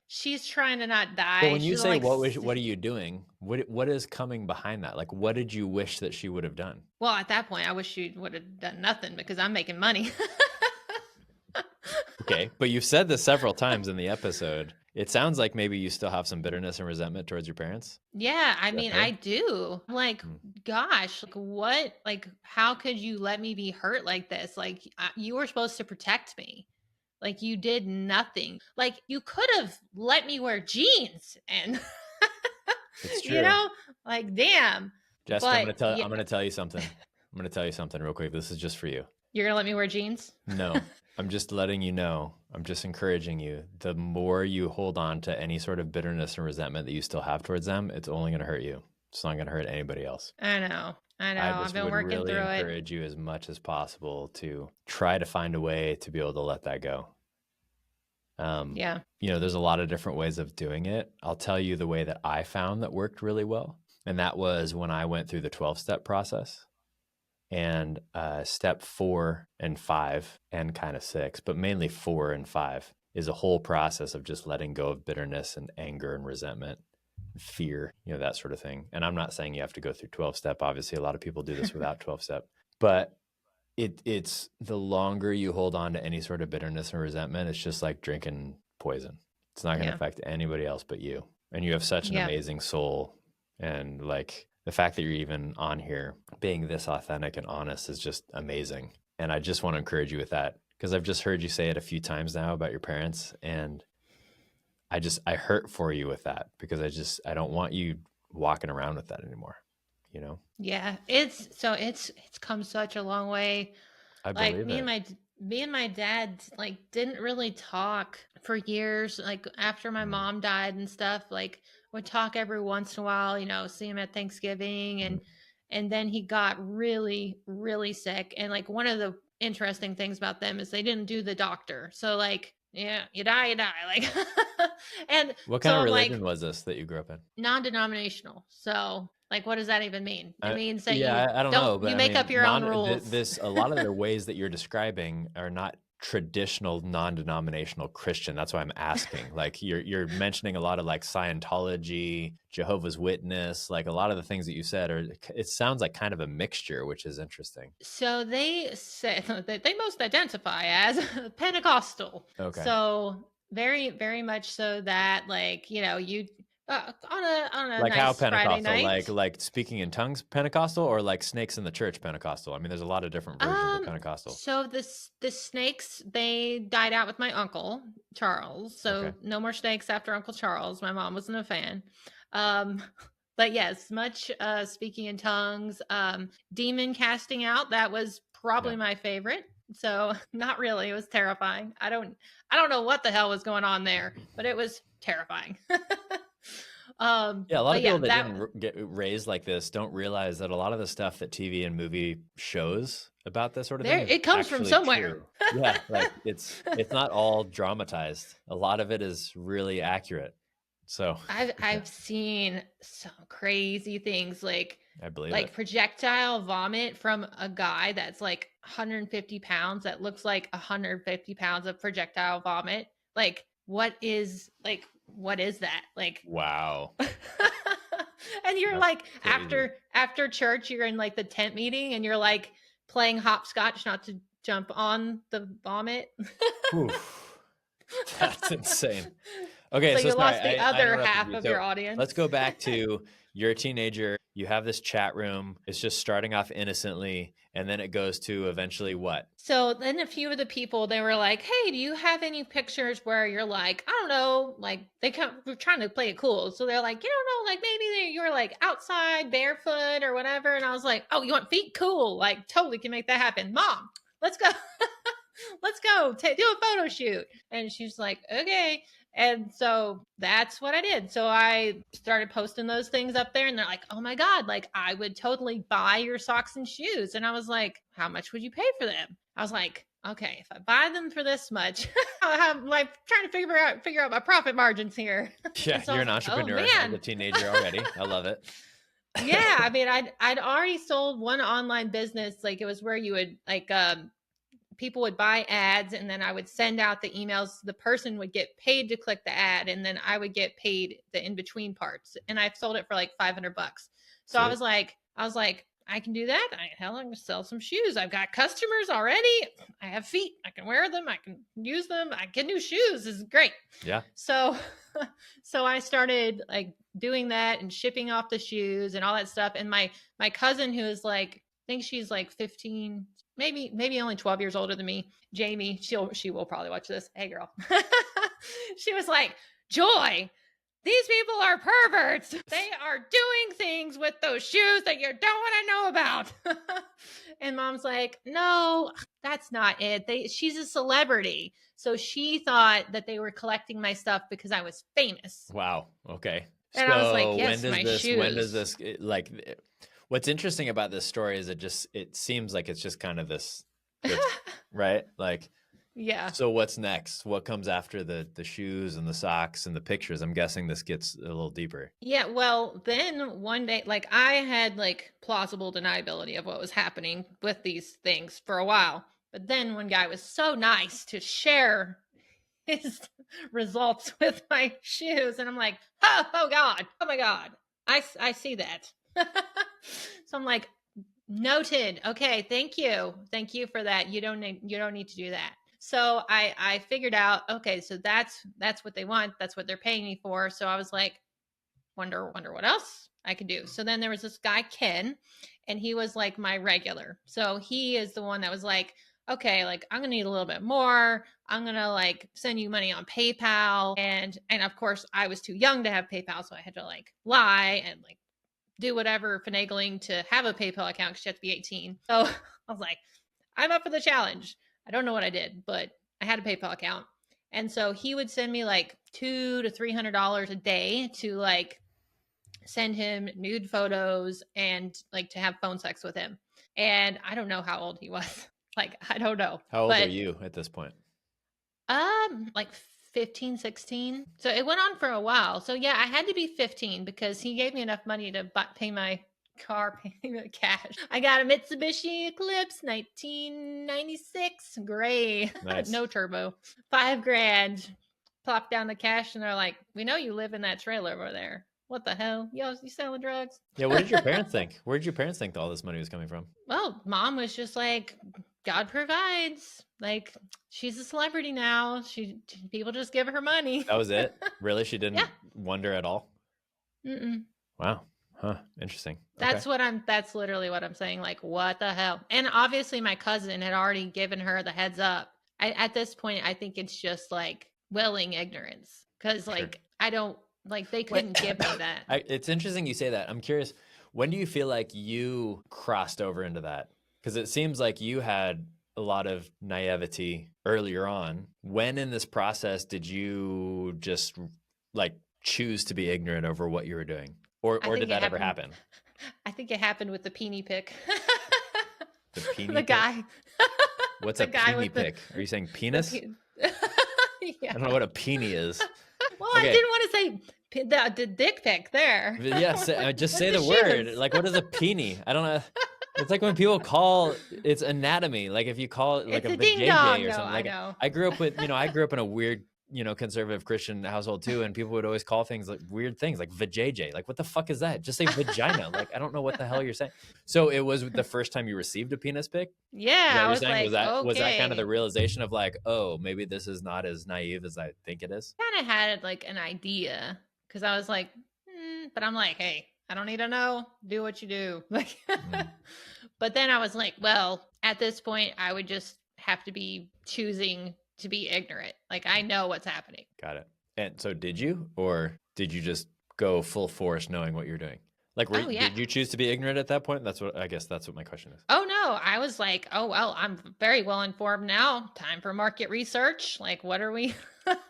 she's trying to not die. So when you say, like, what are you doing? What is coming behind that? Like, what did you wish that she would have done? Well, at that point, I wish she would have done nothing because I'm making money. Okay. But you've said this several times in the episode. It sounds like maybe you still have some bitterness and resentment towards your parents. Yeah. I mean, I do. Like, gosh, like what, like, how could you let me be hurt like this? Like you were supposed to protect me. Like you did nothing. Like you could have let me wear jeans and, it's true. like, damn. Jessica, I'm going to tell you something. I'm going to tell you something real quick. This is just for you. You're gonna let me wear jeans? No, I'm just letting you know. I'm just encouraging you. The more you hold on to any sort of bitterness and resentment that you still have towards them, it's only going to hurt you. It's not going to hurt anybody else. I know. I I've just been would working really through it. encourage you as much as possible to try to find a way to be able to let that go. Yeah. There's a lot of different ways of doing it. I'll tell you the way that I found that worked really well. And that was when I went through the 12-step process. And step 4 and 5 and kind of 6, but mainly 4 and 5 is a whole process of just letting go of bitterness and anger and resentment, fear, that sort of thing. And I'm not saying you have to go through 12-step. Obviously, a lot of people do this without 12-step, but it's the longer you hold on to any sort of bitterness and resentment, it's just like drinking poison. It's not going to affect anybody else but you. And you have such an amazing soul, and like, the fact that you're even on here being this authentic and honest is just amazing. And I just want to encourage you with that, because I've just heard you say it a few times now about your parents. And I hurt for you with that, because I don't want you walking around with that anymore, Yeah. It's come such a long way. I Like believe me and my dad like didn't really talk for years. Like after my mom died and stuff, like would talk every once in a while, see him at Thanksgiving, and then he got really, really sick. And like one of the interesting things about them is they didn't do the doctor. So like, yeah, you die. Like, and What kind of I'm religion like, was this that you grew up in? non-denominational. So like, what does that even mean? It means that I don't know, but you make up your own rules. A lot of the ways that you're describing are not traditional non-denominational Christian. That's why I'm asking. Like you're mentioning a lot of like Scientology, Jehovah's Witness, like a lot of the things that you said it sounds like kind of a mixture, which is interesting. So they say that they most identify as Pentecostal. Okay. So very, very much so that like, you on a like nice how Friday Pentecostal, night. like speaking in tongues Pentecostal, or like snakes in the church Pentecostal? I mean, there's a lot of different versions of Pentecostal. So the snakes, they died out with my uncle Charles. So no more snakes after Uncle Charles. My mom wasn't a fan. But yes, much speaking in tongues, demon casting out. That was probably my favorite. So not really. It was terrifying. I don't know what the hell was going on there, but it was terrifying. A lot of people that didn't get raised like this don't realize that a lot of the stuff that TV and movie shows about this sort of thing, it comes from somewhere. Yeah, like it's not all dramatized. A lot of it is really accurate. So I've seen some crazy things, like I believe like projectile vomit from a guy that's like 150 pounds that looks like 150 pounds of projectile vomit. Like what is that? Like, wow. And you're that's like crazy. after church, you're in like the tent meeting and you're like playing hopscotch not to jump on the vomit. Oof. That's insane. Okay, so you lost the other half of your audience. Let's go back to you're a teenager. You have this chat room. It's just starting off innocently, and then it goes to eventually what? So then a few of the people, they were like, "Hey, do you have any pictures where you're like, I don't know, like we're trying to play it cool." So they're like, "You don't know, like maybe you're like outside barefoot or whatever." And I was like, "Oh, you want feet? Cool. Like totally can make that happen. Mom, let's go." Let's go do a photo shoot. And she's like, okay. And so that's what I did. So I started posting those things up there and they're like, oh my God, like I would totally buy your socks and shoes. And I was like, how much would you pay for them? I was like, okay, if I buy them for this much, I'm like trying to figure out my profit margins here. Yeah, so you're an entrepreneur as a teenager already. I love it. Yeah. I mean, I'd already sold one online business. Like it was where you would like, people would buy ads and then I would send out the emails. The person would get paid to click the ad and then I would get paid the in-between parts. And I sold it for like $500. So I was like, I can do that. I'm going to sell some shoes. I've got customers already. I have feet. I can wear them. I can use them. I can do shoes. This is great. Yeah. So I started like doing that and shipping off the shoes and all that stuff. And my cousin, who is like, I think she's like 15, maybe only 12 years older than me, Jamie, she will probably watch this. Hey girl. She was like, Joy, these people are perverts. They are doing things with those shoes that you don't want to know about. And mom's like, no, that's not it. She's a celebrity. So she thought that they were collecting my stuff because I was famous. Wow. Okay. And I was like, yes, my shoes. When does this, like, what's interesting about this story is it seems like it's just kind of this right? Like, yeah. So what's next? What comes after the shoes and the socks and the pictures? I'm guessing this gets a little deeper. Yeah, well, then one day, like, I had like plausible deniability of what was happening with these things for a while. But then one guy was so nice to share his results with my shoes. And I'm like, oh God, oh my God, I see that. So I'm like, noted. Okay, thank you. Thank you for that. You don't need to do that. So I figured out, okay, so that's what they want. That's what they're paying me for. So I was like, wonder what else I could do. So then there was this guy, Ken, and he was like my regular. So he is the one that was like, okay, like, I'm going to need a little bit more. I'm going to like send you money on PayPal. And of course I was too young to have PayPal. So I had to like lie and like do whatever finagling to have a PayPal account because you have to be 18. So I was like, I'm up for the challenge. I don't know what I did, but I had a PayPal account. And so he would send me like $200 to $300 a day to like send him nude photos and like to have phone sex with him. And I don't know how old he was. Like, I don't know. How old are you at this point? Like 15, 16. So it went on for a while. So yeah, I had to be 15 because he gave me enough money to pay my car payment cash. I got a Mitsubishi Eclipse 1996 gray. Nice. No turbo. $5,000. Plopped down the cash and they're like, we know you live in that trailer over there. What the hell? You selling drugs? Yeah, what did your parents think? Where did your parents think all this money was coming from? Well, mom was just like, God provides. Like, she's a celebrity now. People just give her money. That was it? Really? She didn't wonder at all? Mm-mm. Wow. Huh. Interesting. That's literally what I'm saying. Like, what the hell? And obviously my cousin had already given her the heads up. At this point, I think it's just like willing ignorance. Cause like, I don't, like, they couldn't give me that. It's interesting you say that. I'm curious, when do you feel like you crossed over into that? Because it seems like you had a lot of naivety earlier on. When in this process did you just like choose to be ignorant over what you were doing? Or did that ever happen? I think it happened with the peenie pick. The peenie the pick? Guy. What's a peenie pick? Are you saying penis? Yeah. I don't know what a peenie is. Well, okay. I didn't want to say the dick pic there. Yes, just say the word. Like, what is a peenie? I don't know. It's like when people call it's anatomy. Like if you call it like a vajayjay or something. Like, I grew up with, I grew up in a weird, conservative Christian household too. And people would always call things like weird things like vajayjay. Like, what the fuck is that? Just say vagina. Like, I don't know what the hell you're saying. So it was the first time you received a penis pic? Yeah. I was like, was that kind of the realization of like, oh, maybe this is not as naive as I think it is? Kind of had like an idea because I was like, but I'm like, hey, I don't need to know. Do what you do. Like, but then I was like, well, at this point, I would just have to be choosing to be ignorant. Like, I know what's happening. Got it. And so did you, or did you just go full force knowing what you're doing? Like, did you choose to be ignorant at that point? That's what my question is. Oh, no. I was like, oh, well, I'm very well informed now. Time for market research. Like, what are we?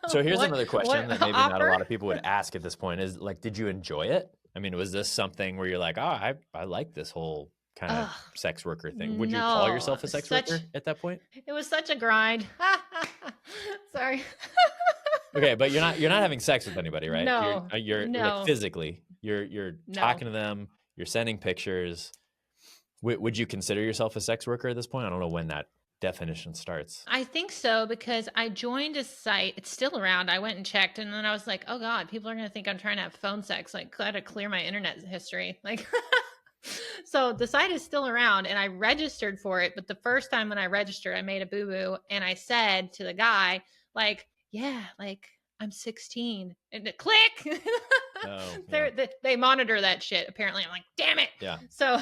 So here's another question that maybe not a lot of people would ask at this point is like, did you enjoy it? I mean, was this something where you're like, oh, I like this whole kind of sex worker thing? Would you call yourself a sex worker at that point? It was such a grind. Sorry. Okay, but you're not having sex with anybody, right? No. You're like physically. You're talking to them. You're sending pictures. Would you consider yourself a sex worker at this point? I don't know when that definition starts. I think so because I joined a site. It's still around. I went and checked, and then I was like, "Oh God, people are going to think I'm trying to have phone sex." Like, I had to clear my internet history. Like, so the site is still around, and I registered for it. But the first time when I registered, I made a boo boo, and I said to the guy, "Like, yeah, like I'm 16," and it click. They monitor that shit. Apparently, I'm like, "Damn it!" Yeah. So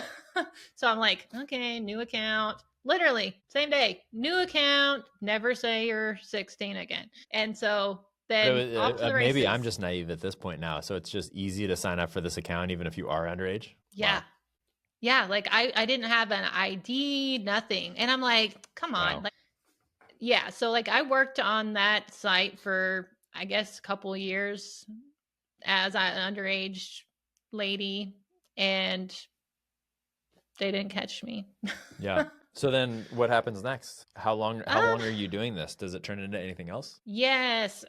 I'm like, okay, new account. Literally, same day, new account, never say you're 16 again. And so then off to the races. Maybe I'm just naive at this point now. So it's just easy to sign up for this account, even if you are underage. Yeah. Wow. Yeah. Like I didn't have an ID, nothing. And I'm like, come on. Wow. Like, yeah. So like I worked on that site for, I guess, a couple of years as an underage lady, and they didn't catch me. Yeah. So then what happens next? How long are you doing this? Does it turn into anything else? Yes.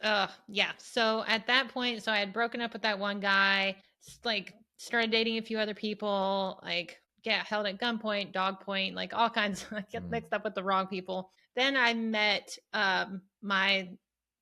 Yeah. So at that point, so I had broken up with that one guy, like started dating a few other people, like held at gunpoint, dog point, like all kinds. I get mixed up with the wrong people. Then I met my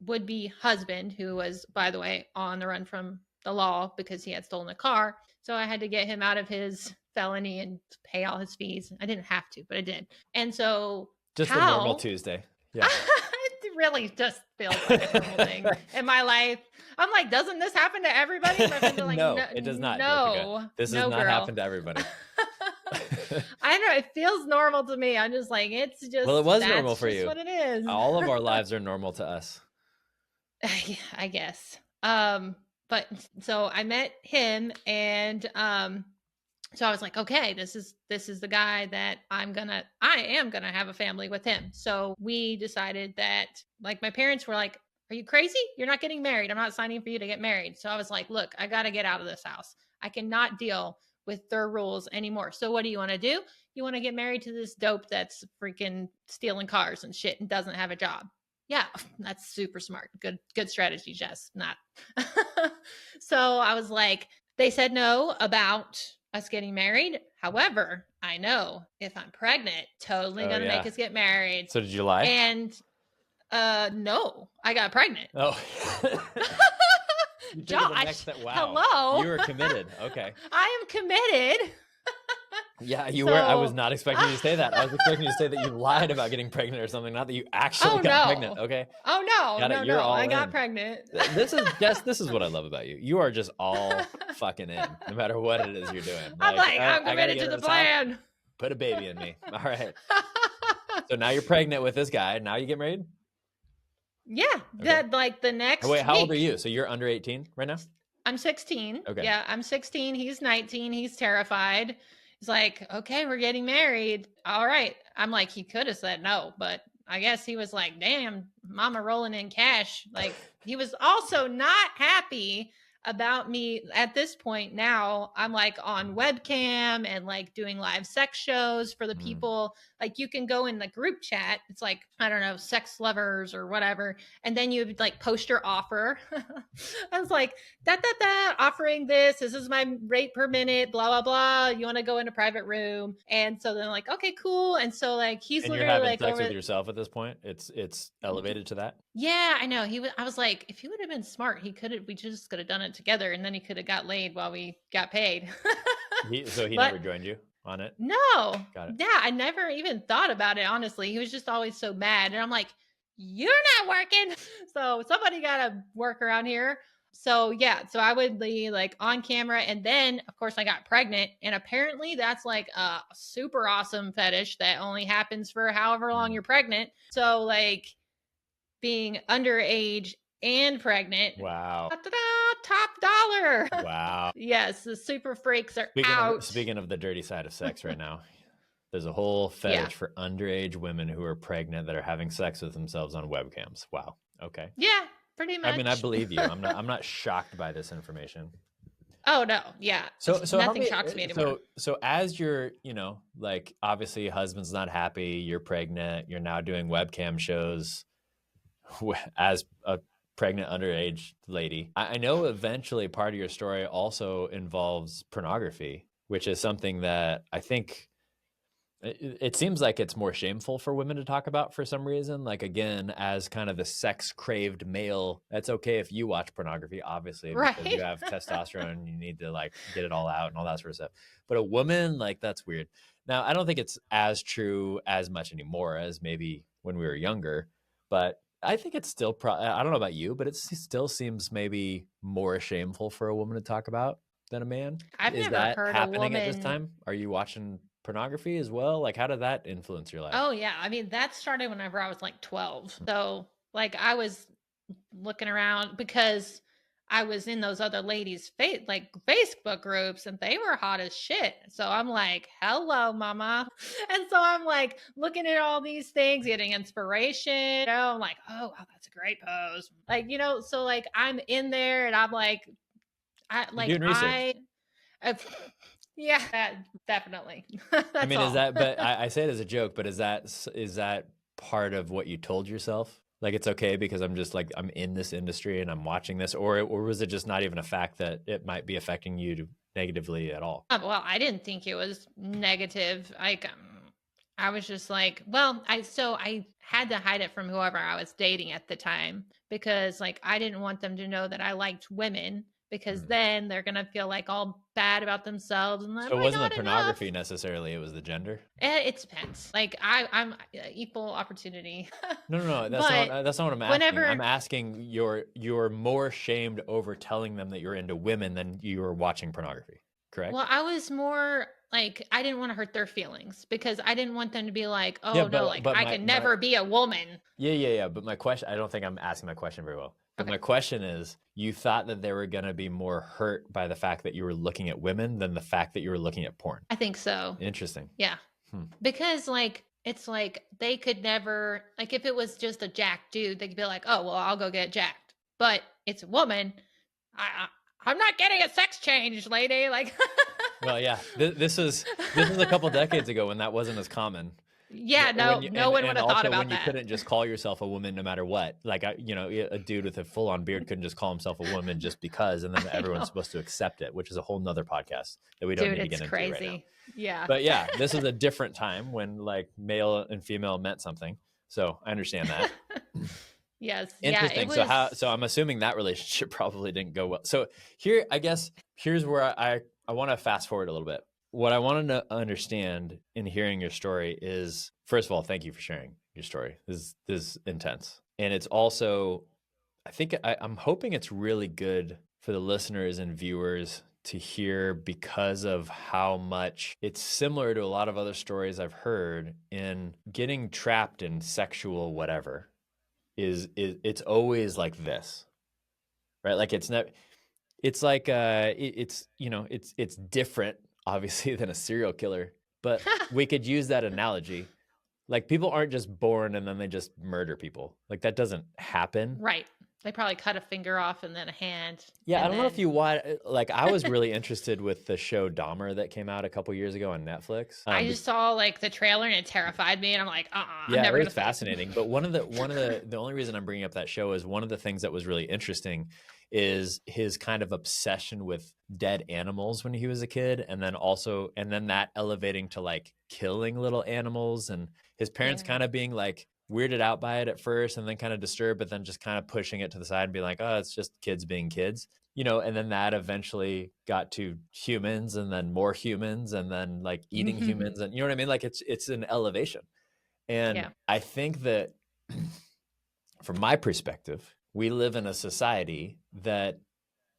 would-be husband, who was, by the way, on the run from the law because he had stolen a car. So I had to get him out of his felony and pay all his fees. I didn't have to, but I did. And so just a normal Tuesday. Yeah. It really just feels like a normal thing in my life. I'm like, doesn't this happen to everybody? Like, no, it does not. No, this does not happen to everybody. I know, it feels normal to me. I'm just like, it's just, well, it was normal for you. What it is. All of our lives are normal to us. Yeah, I guess. But so I met him, and so I was like, okay, this is the guy that I am gonna have a family with him. So we decided that, like, my parents were like, are you crazy? You're not getting married. I'm not signing for you to get married. So I was like, look, I got to get out of this house. I cannot deal with their rules anymore. So what do you want to do? You want to get married to this dope that's freaking stealing cars and shit and doesn't have a job. Yeah, that's super smart. Good strategy, Jess. Not. So I was like, they said no about us getting married. However, I know if I'm pregnant, totally gonna make us get married. So did you lie? And no, I got pregnant. Oh. Josh, wow. hello. You were committed. Okay. I am committed. Yeah, you were. I was not expecting you to say that. I was expecting you to say that you lied about getting pregnant or something, not that you actually got pregnant. Okay. Oh no, no, I got in. pregnant. This is what I love about you. You are just all fucking in, no matter what it is you're doing. I'm committed to the plan. Put a baby in me. All right. So now you're pregnant with this guy. Now you get married? Yeah. Okay. That like the next Wait, how week. old are you? So you're under 18 right now? I'm 16. Okay. Yeah, I'm 16. He's 19. He's terrified. He's like, okay, we're getting married. All right. I'm like, he could have said no, but I guess he was like, damn, mama rolling in cash. Like, he was also not happy about me at this point. Now I'm like on webcam and like doing live sex shows for the people. Like, you can go in the group chat. It's like, I don't know, sex lovers or whatever. And then you like post your offer. I was like, offering this. This is my rate per minute, blah, blah, blah. You want to go in a private room. And so then like, okay, cool. And so like, he's and literally you're having like sex with yourself at this point. It's elevated to that. Yeah, I know. I was like, if he would have been smart, we just could have done it together, and then he could have got laid while we got paid. So he never joined you on it? No. Got it. Yeah, I never even thought about it, honestly. He was just always so mad. And I'm like, you're not working. So somebody got to work around here. So yeah, so I would be like on camera, and then of course I got pregnant, and apparently that's like a super awesome fetish that only happens for however long you're pregnant. So like, being underage and pregnant. Wow. Top dollar. Wow. Yes, the super freaks are out. Speaking of the dirty side of sex right now, there's a whole fetish for underage women who are pregnant that are having sex with themselves on webcams. Wow. Okay. Yeah, pretty much. I mean, I believe you. I'm not shocked by this information. Oh no, yeah. So nothing shocks me anymore. So as you're, like, obviously husband's not happy, you're pregnant, you're now doing webcam shows as a pregnant underage lady. I know eventually part of your story also involves pornography, which is something that I think it seems like it's more shameful for women to talk about for some reason. Like, again, as kind of the sex craved male, that's okay if you watch pornography, obviously, right, because you have testosterone and you need to like get it all out and all that sort of stuff. But a woman, like, that's weird. Now, I don't think it's as true as much anymore as maybe when we were younger, but I think it's still, I don't know about you, but it still seems maybe more shameful for a woman to talk about than a man. I've Is never that heard happening a woman... at this time? Are you watching pornography as well? Like, how did that influence your life? Oh yeah. I mean, that started whenever I was like 12. So like, I was looking around because I was in those other ladies' Facebook groups and they were hot as shit. So I'm like, hello, mama. And so I'm like looking at all these things, getting inspiration. I'm like, oh, wow, that's a great pose. So like I'm in there and I'm like, Doing research. Yeah, definitely. That's I mean, is all. that, but I say it as a joke, but is that part of what you told yourself? Like, it's okay because I'm just like, I'm in this industry and I'm watching this, or was it just not even a fact that it might be affecting you negatively at all? Well, I didn't think it was negative. I was just like, well, I had to hide it from whoever I was dating at the time because like I didn't want them to know that I liked women because then they're gonna feel like all bad about themselves and So it wasn't the pornography necessarily, it was the gender? It depends. Like I'm equal opportunity. No, that's not what I'm asking. I'm asking you're more shamed over telling them that you're into women than you were watching pornography, correct? Well, I was more like I didn't want to hurt their feelings because I didn't want them to be like, oh Yeah, no, like I can never be a woman. Yeah. But my question, I don't think I'm asking my question very well. But my question is, you thought that they were going to be more hurt by the fact that you were looking at women than the fact that you were looking at porn. I think so. Interesting. Yeah. Because like, it's like they could never, like if it was just a jacked dude, they could be like, oh, well, I'll go get jacked. But it's a woman. I'm not getting a sex change, lady. Like, well, yeah, this is a couple decades ago when that wasn't as common. Yeah, no one would have thought about that. You couldn't just call yourself a woman no matter what. Like, a dude with a full-on beard couldn't just call himself a woman just because, and then everyone's supposed to accept it, which is a whole nother podcast that we don't need to get into right now. Yeah. But yeah, this is a different time when like male and female meant something. So I understand that. Yes. Interesting. Yeah, so I'm assuming that relationship probably didn't go well. So here's where I want to fast forward a little bit. What I want to understand in hearing your story is, first of all, thank you for sharing your story. This is intense. And it's also, I'm hoping it's really good for the listeners and viewers to hear because of how much it's similar to a lot of other stories I've heard in getting trapped in sexual whatever it's always like this, right? Like it's different obviously than a serial killer, but we could use that analogy. Like people aren't just born and then they just murder people. Like that doesn't happen. Right. They probably cut a finger off and then a hand. Yeah, I don't know if you watch. Like, I was really interested with the show Dahmer that came out a couple years ago on Netflix. I just saw like the trailer and it terrified me, and I'm like, Yeah, it was fascinating. But one of the only reason I'm bringing up that show is one of the things that was really interesting is his kind of obsession with dead animals when he was a kid, and then that elevating to like killing little animals, and his parents kind of being like weirded out by it at first and then kind of disturbed, but then just kind of pushing it to the side and be like, oh, it's just kids being kids, and then that eventually got to humans and then more humans and then like eating humans, and you know what I mean? Like it's an elevation. And I think that from my perspective, we live in a society that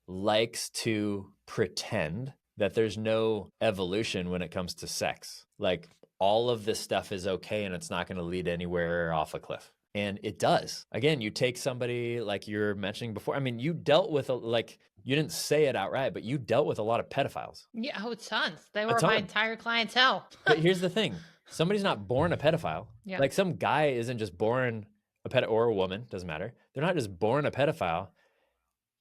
likes to pretend that there's no evolution when it comes to sex. Like all of this stuff is okay and it's not going to lead anywhere off a cliff. And it does. Again, you take somebody like you're mentioning before. I mean, you dealt with you didn't say it outright, but you dealt with a lot of pedophiles. Yeah, tons. They were my entire clientele. But here's the thing. Somebody's not born a pedophile. Yeah. Like some guy isn't just born a pedophile, or a woman, doesn't matter. They're not just born a pedophile.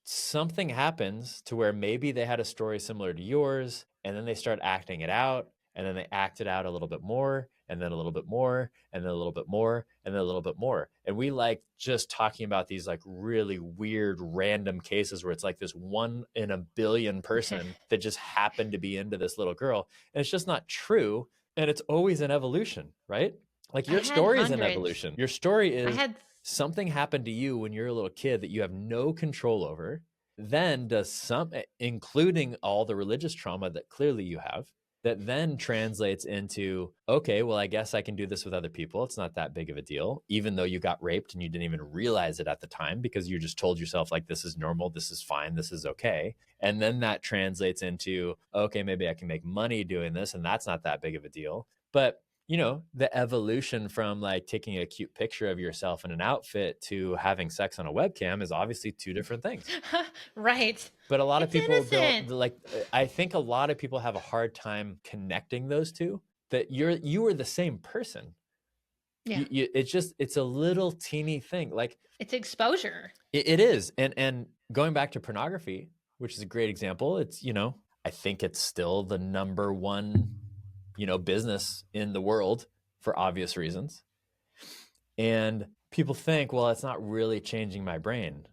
Something happens to where maybe they had a story similar to yours, and then they start acting it out. And then they act it out a little bit more, and then a little bit more, and then a little bit more, and then a little bit more. And we like just talking about these like really weird random cases where it's like this 1 in a billion person that just happened to be into this little girl. And it's just not true. And it's always an evolution, right? Like your story is an evolution. Your story is something happened to you when you're a little kid that you have no control over. Then does including all the religious trauma that clearly you have, that then translates into, okay, well, I guess I can do this with other people. It's not that big of a deal, even though you got raped and you didn't even realize it at the time because you just told yourself like, this is normal, this is fine, this is okay. And then that translates into, okay, maybe I can make money doing this and that's not that big of a deal. But you know, the evolution from like taking a cute picture of yourself in an outfit to having sex on a webcam is obviously two different things. Right. But a lot of It's people innocent. don't like, I think a lot of people have a hard time connecting those two, that you are the same person. Yeah. It's a little teeny thing. Like It's exposure. it is. And going back to pornography, which is a great example, it's, you know, I think it's still the number one, you know, business in the world for obvious reasons. And people think, well, it's not really changing my brain.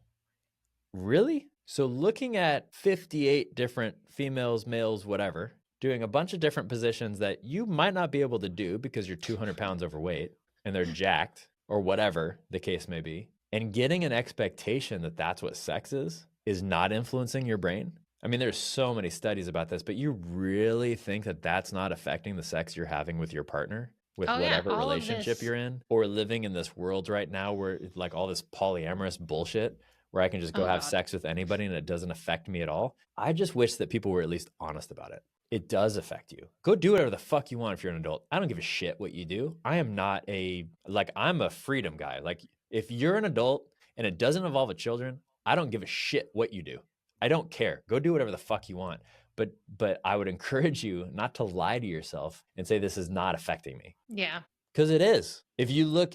Really? So looking at 58 different females, males, whatever, doing a bunch of different positions that you might not be able to do because you're 200 pounds overweight and they're jacked or whatever the case may be, and getting an expectation that that's what sex is not influencing your brain. I mean, there's so many studies about this, but you really think that that's not affecting the sex you're having with your partner, with Oh yeah, whatever all of relationship this. you're in, or living in this world right now where it's like all this polyamorous bullshit where I can just go Oh have God. sex with anybody and it doesn't affect me at all. I just wish that people were at least honest about it. It does affect you. Go do whatever the fuck you want if you're an adult. I don't give a shit what you do. I am not I'm a freedom guy. Like, if you're an adult and it doesn't involve a children, I don't give a shit what you do. I don't care. Go do whatever the fuck you want. But I would encourage you not to lie to yourself and say this is not affecting me. Yeah. Because it is. If you look,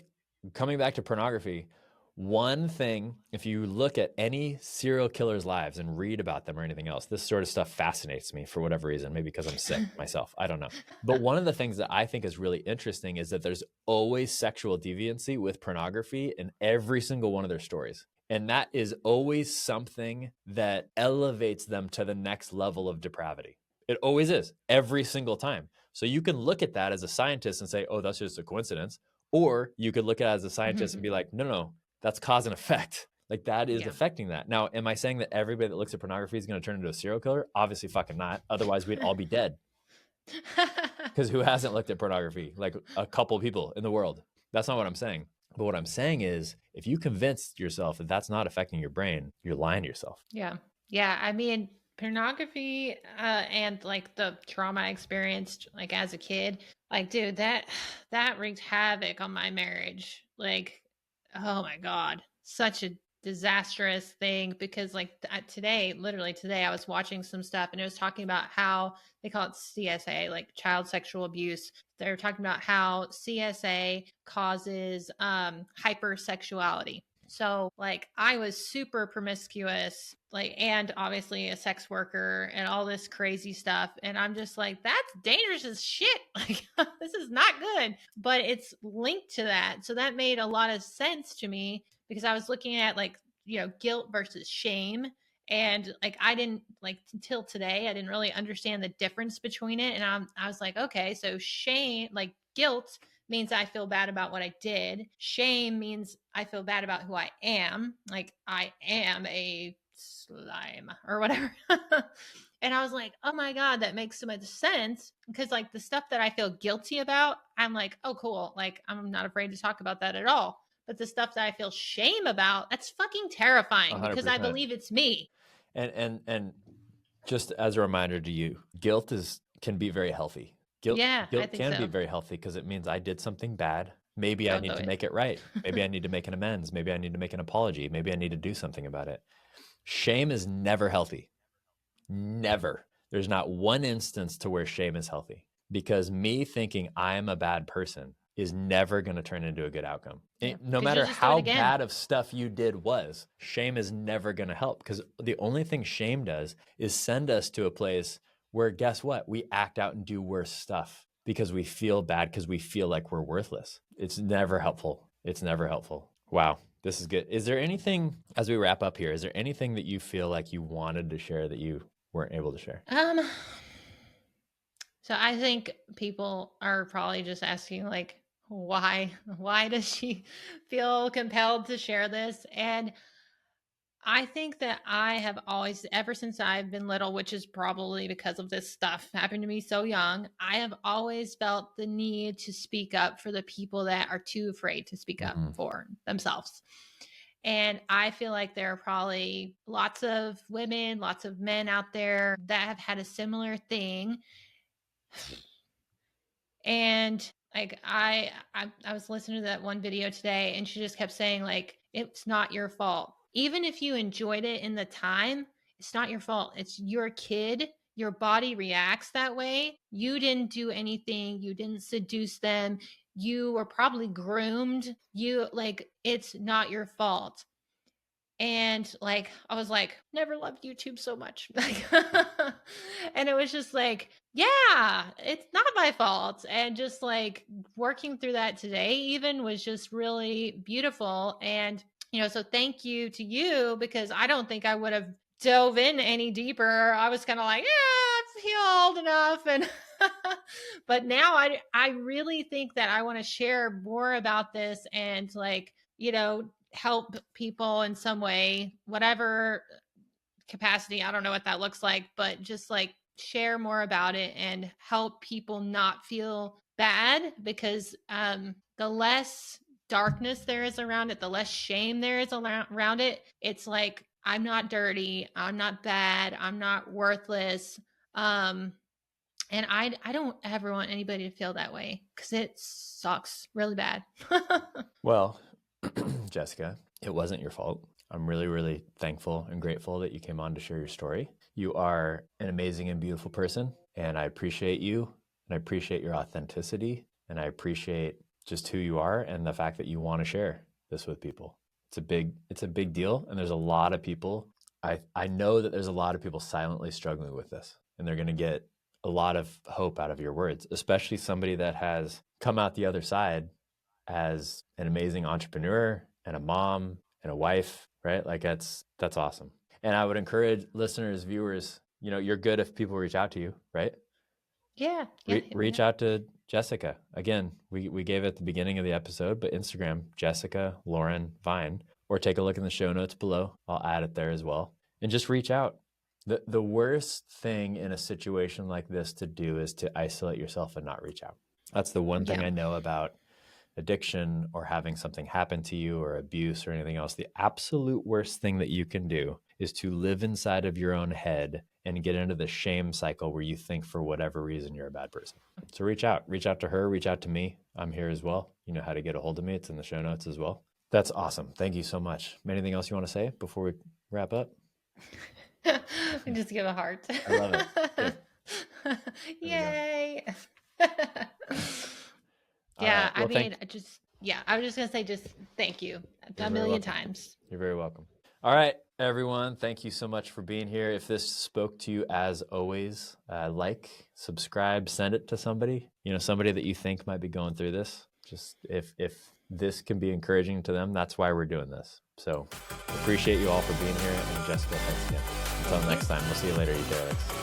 coming back to pornography, one thing, if you look at any serial killer's lives and read about them or anything else, this sort of stuff fascinates me for whatever reason, maybe because I'm sick myself. I don't know. But one of the things that I think is really interesting is that there's always sexual deviancy with pornography in every single one of their stories. And that is always something that elevates them to the next level of depravity. It always is, every single time. So you can look at that as a scientist and say, oh, that's just a coincidence. Or you could look at it as a scientist and be like, no, that's cause and effect. Like, that is affecting that. Now, am I saying that everybody that looks at pornography is going to turn into a serial killer? Obviously fucking not. Otherwise, we'd all be dead. Because who hasn't looked at pornography? Like, a couple people in the world. That's not what I'm saying. But what I'm saying is, if you convince yourself that that's not affecting your brain, you're lying to yourself. Yeah. Yeah. I mean, pornography and like the trauma I experienced like as a kid, like, dude, that wreaked havoc on my marriage. Like, oh my God, such a disastrous thing. Because like literally today, I was watching some stuff and it was talking about how they call it CSA, like child sexual abuse. They're talking about how CSA causes hypersexuality. So like I was super promiscuous, like, and obviously a sex worker and all this crazy stuff. And I'm just like, that's dangerous as shit. Like, this is not good, but it's linked to that. So that made a lot of sense to me because I was looking at like, you know, guilt versus shame. And like, I didn't like until today, I didn't really understand the difference between it. And I was like, okay, so shame, like guilt means I feel bad about what I did. Shame means I feel bad about who I am. Like, I am a slime or whatever. And I was like, oh my God, that makes so much sense. Because like the stuff that I feel guilty about, I'm like, oh, cool. Like, I'm not afraid to talk about that at all. But the stuff that I feel shame about, that's fucking terrifying because I 100%. believe it's me. And just as a reminder to you, guilt can be very healthy. Guilt I think can be so. very healthy because it means I did something bad. Maybe I Don't need do to it. make it right. Maybe I need to make an amends. Maybe I need to make an apology. Maybe I need to do something about it. Shame is never healthy. Never. There's not one instance to where shame is healthy, because me thinking I'm a bad person is never going to turn into a good outcome. Yeah, No 'cause matter you'll just do it how again. bad of stuff you did was, shame is never going to help, because the only thing shame does is send us to a place where, guess what? We act out and do worse stuff because we feel bad, because we feel like we're worthless. It's never helpful. It's never helpful. Wow. This is good. Is there anything, as we wrap up here, is there anything that you feel like you wanted to share that you weren't able to share? So I think people are probably just asking like, why does she feel compelled to share this? And I think that I have always, ever since I've been little, which is probably because of this stuff happened to me so young, I have always felt the need to speak up for the people that are too afraid to speak up for themselves. And I feel like there are probably lots of women, lots of men out there that have had a similar thing. And Like I was listening to that one video today, and she just kept saying like, it's not your fault. Even if you enjoyed it in the time, it's not your fault. It's your kid. Your body reacts that way. You didn't do anything. You didn't seduce them. You were probably groomed. It's not your fault. And like, I was like, never loved YouTube so much. Like, and it was just like, yeah, it's not my fault. And just like working through that today, even was just really beautiful. And, so thank you to you, because I don't think I would have dove in any deeper. I was kind of like, yeah, I've healed enough. And, but now I really think that I want to share more about this and like, help people in some way, whatever capacity. I don't know what that looks like, but just like share more about it and help people not feel bad, because the less darkness there is around it, the less shame there is around it. It's like, I'm not dirty, I'm not bad, I'm not worthless. And I don't ever want anybody to feel that way, because it sucks really bad. Well, Jessica, it wasn't your fault. I'm really, really thankful and grateful that you came on to share your story. You are an amazing and beautiful person, and I appreciate you, and I appreciate your authenticity, and I appreciate just who you are and the fact that you want to share this with people. It's a big deal, and there's a lot of people. I know that there's a lot of people silently struggling with this, and they're going to get a lot of hope out of your words, especially somebody that has come out the other side as an amazing entrepreneur and a mom and a wife, right? Like that's awesome. And I would encourage listeners, viewers, you're good if people reach out to you, right? Yeah. Reach out to Jessica. Again, we gave it at the beginning of the episode, but Instagram, Jessica Lauren Vine, or take a look in the show notes below. I'll add it there as well. And just reach out. The worst thing in a situation like this to do is to isolate yourself and not reach out. That's the one thing I know about addiction or having something happen to you or abuse or anything else. The absolute worst thing that you can do is to live inside of your own head and get into the shame cycle where you think for whatever reason you're a bad person. So reach out to her, reach out to me. I'm here as well. You know how to get a hold of me. It's in the show notes as well. That's awesome. Thank you so much. Anything else you want to say before we wrap up? Just give a heart. I love it. Good. Yay. Yeah, well, I was just going to say, just thank you a million times. You're very welcome. All right, everyone. Thank you so much for being here. If this spoke to you, as always, subscribe, send it to somebody, somebody that you think might be going through this. Just if this can be encouraging to them, that's why we're doing this. So appreciate you all for being here. And Jessica, thanks again. Until next time, we'll see you later, you derelicts.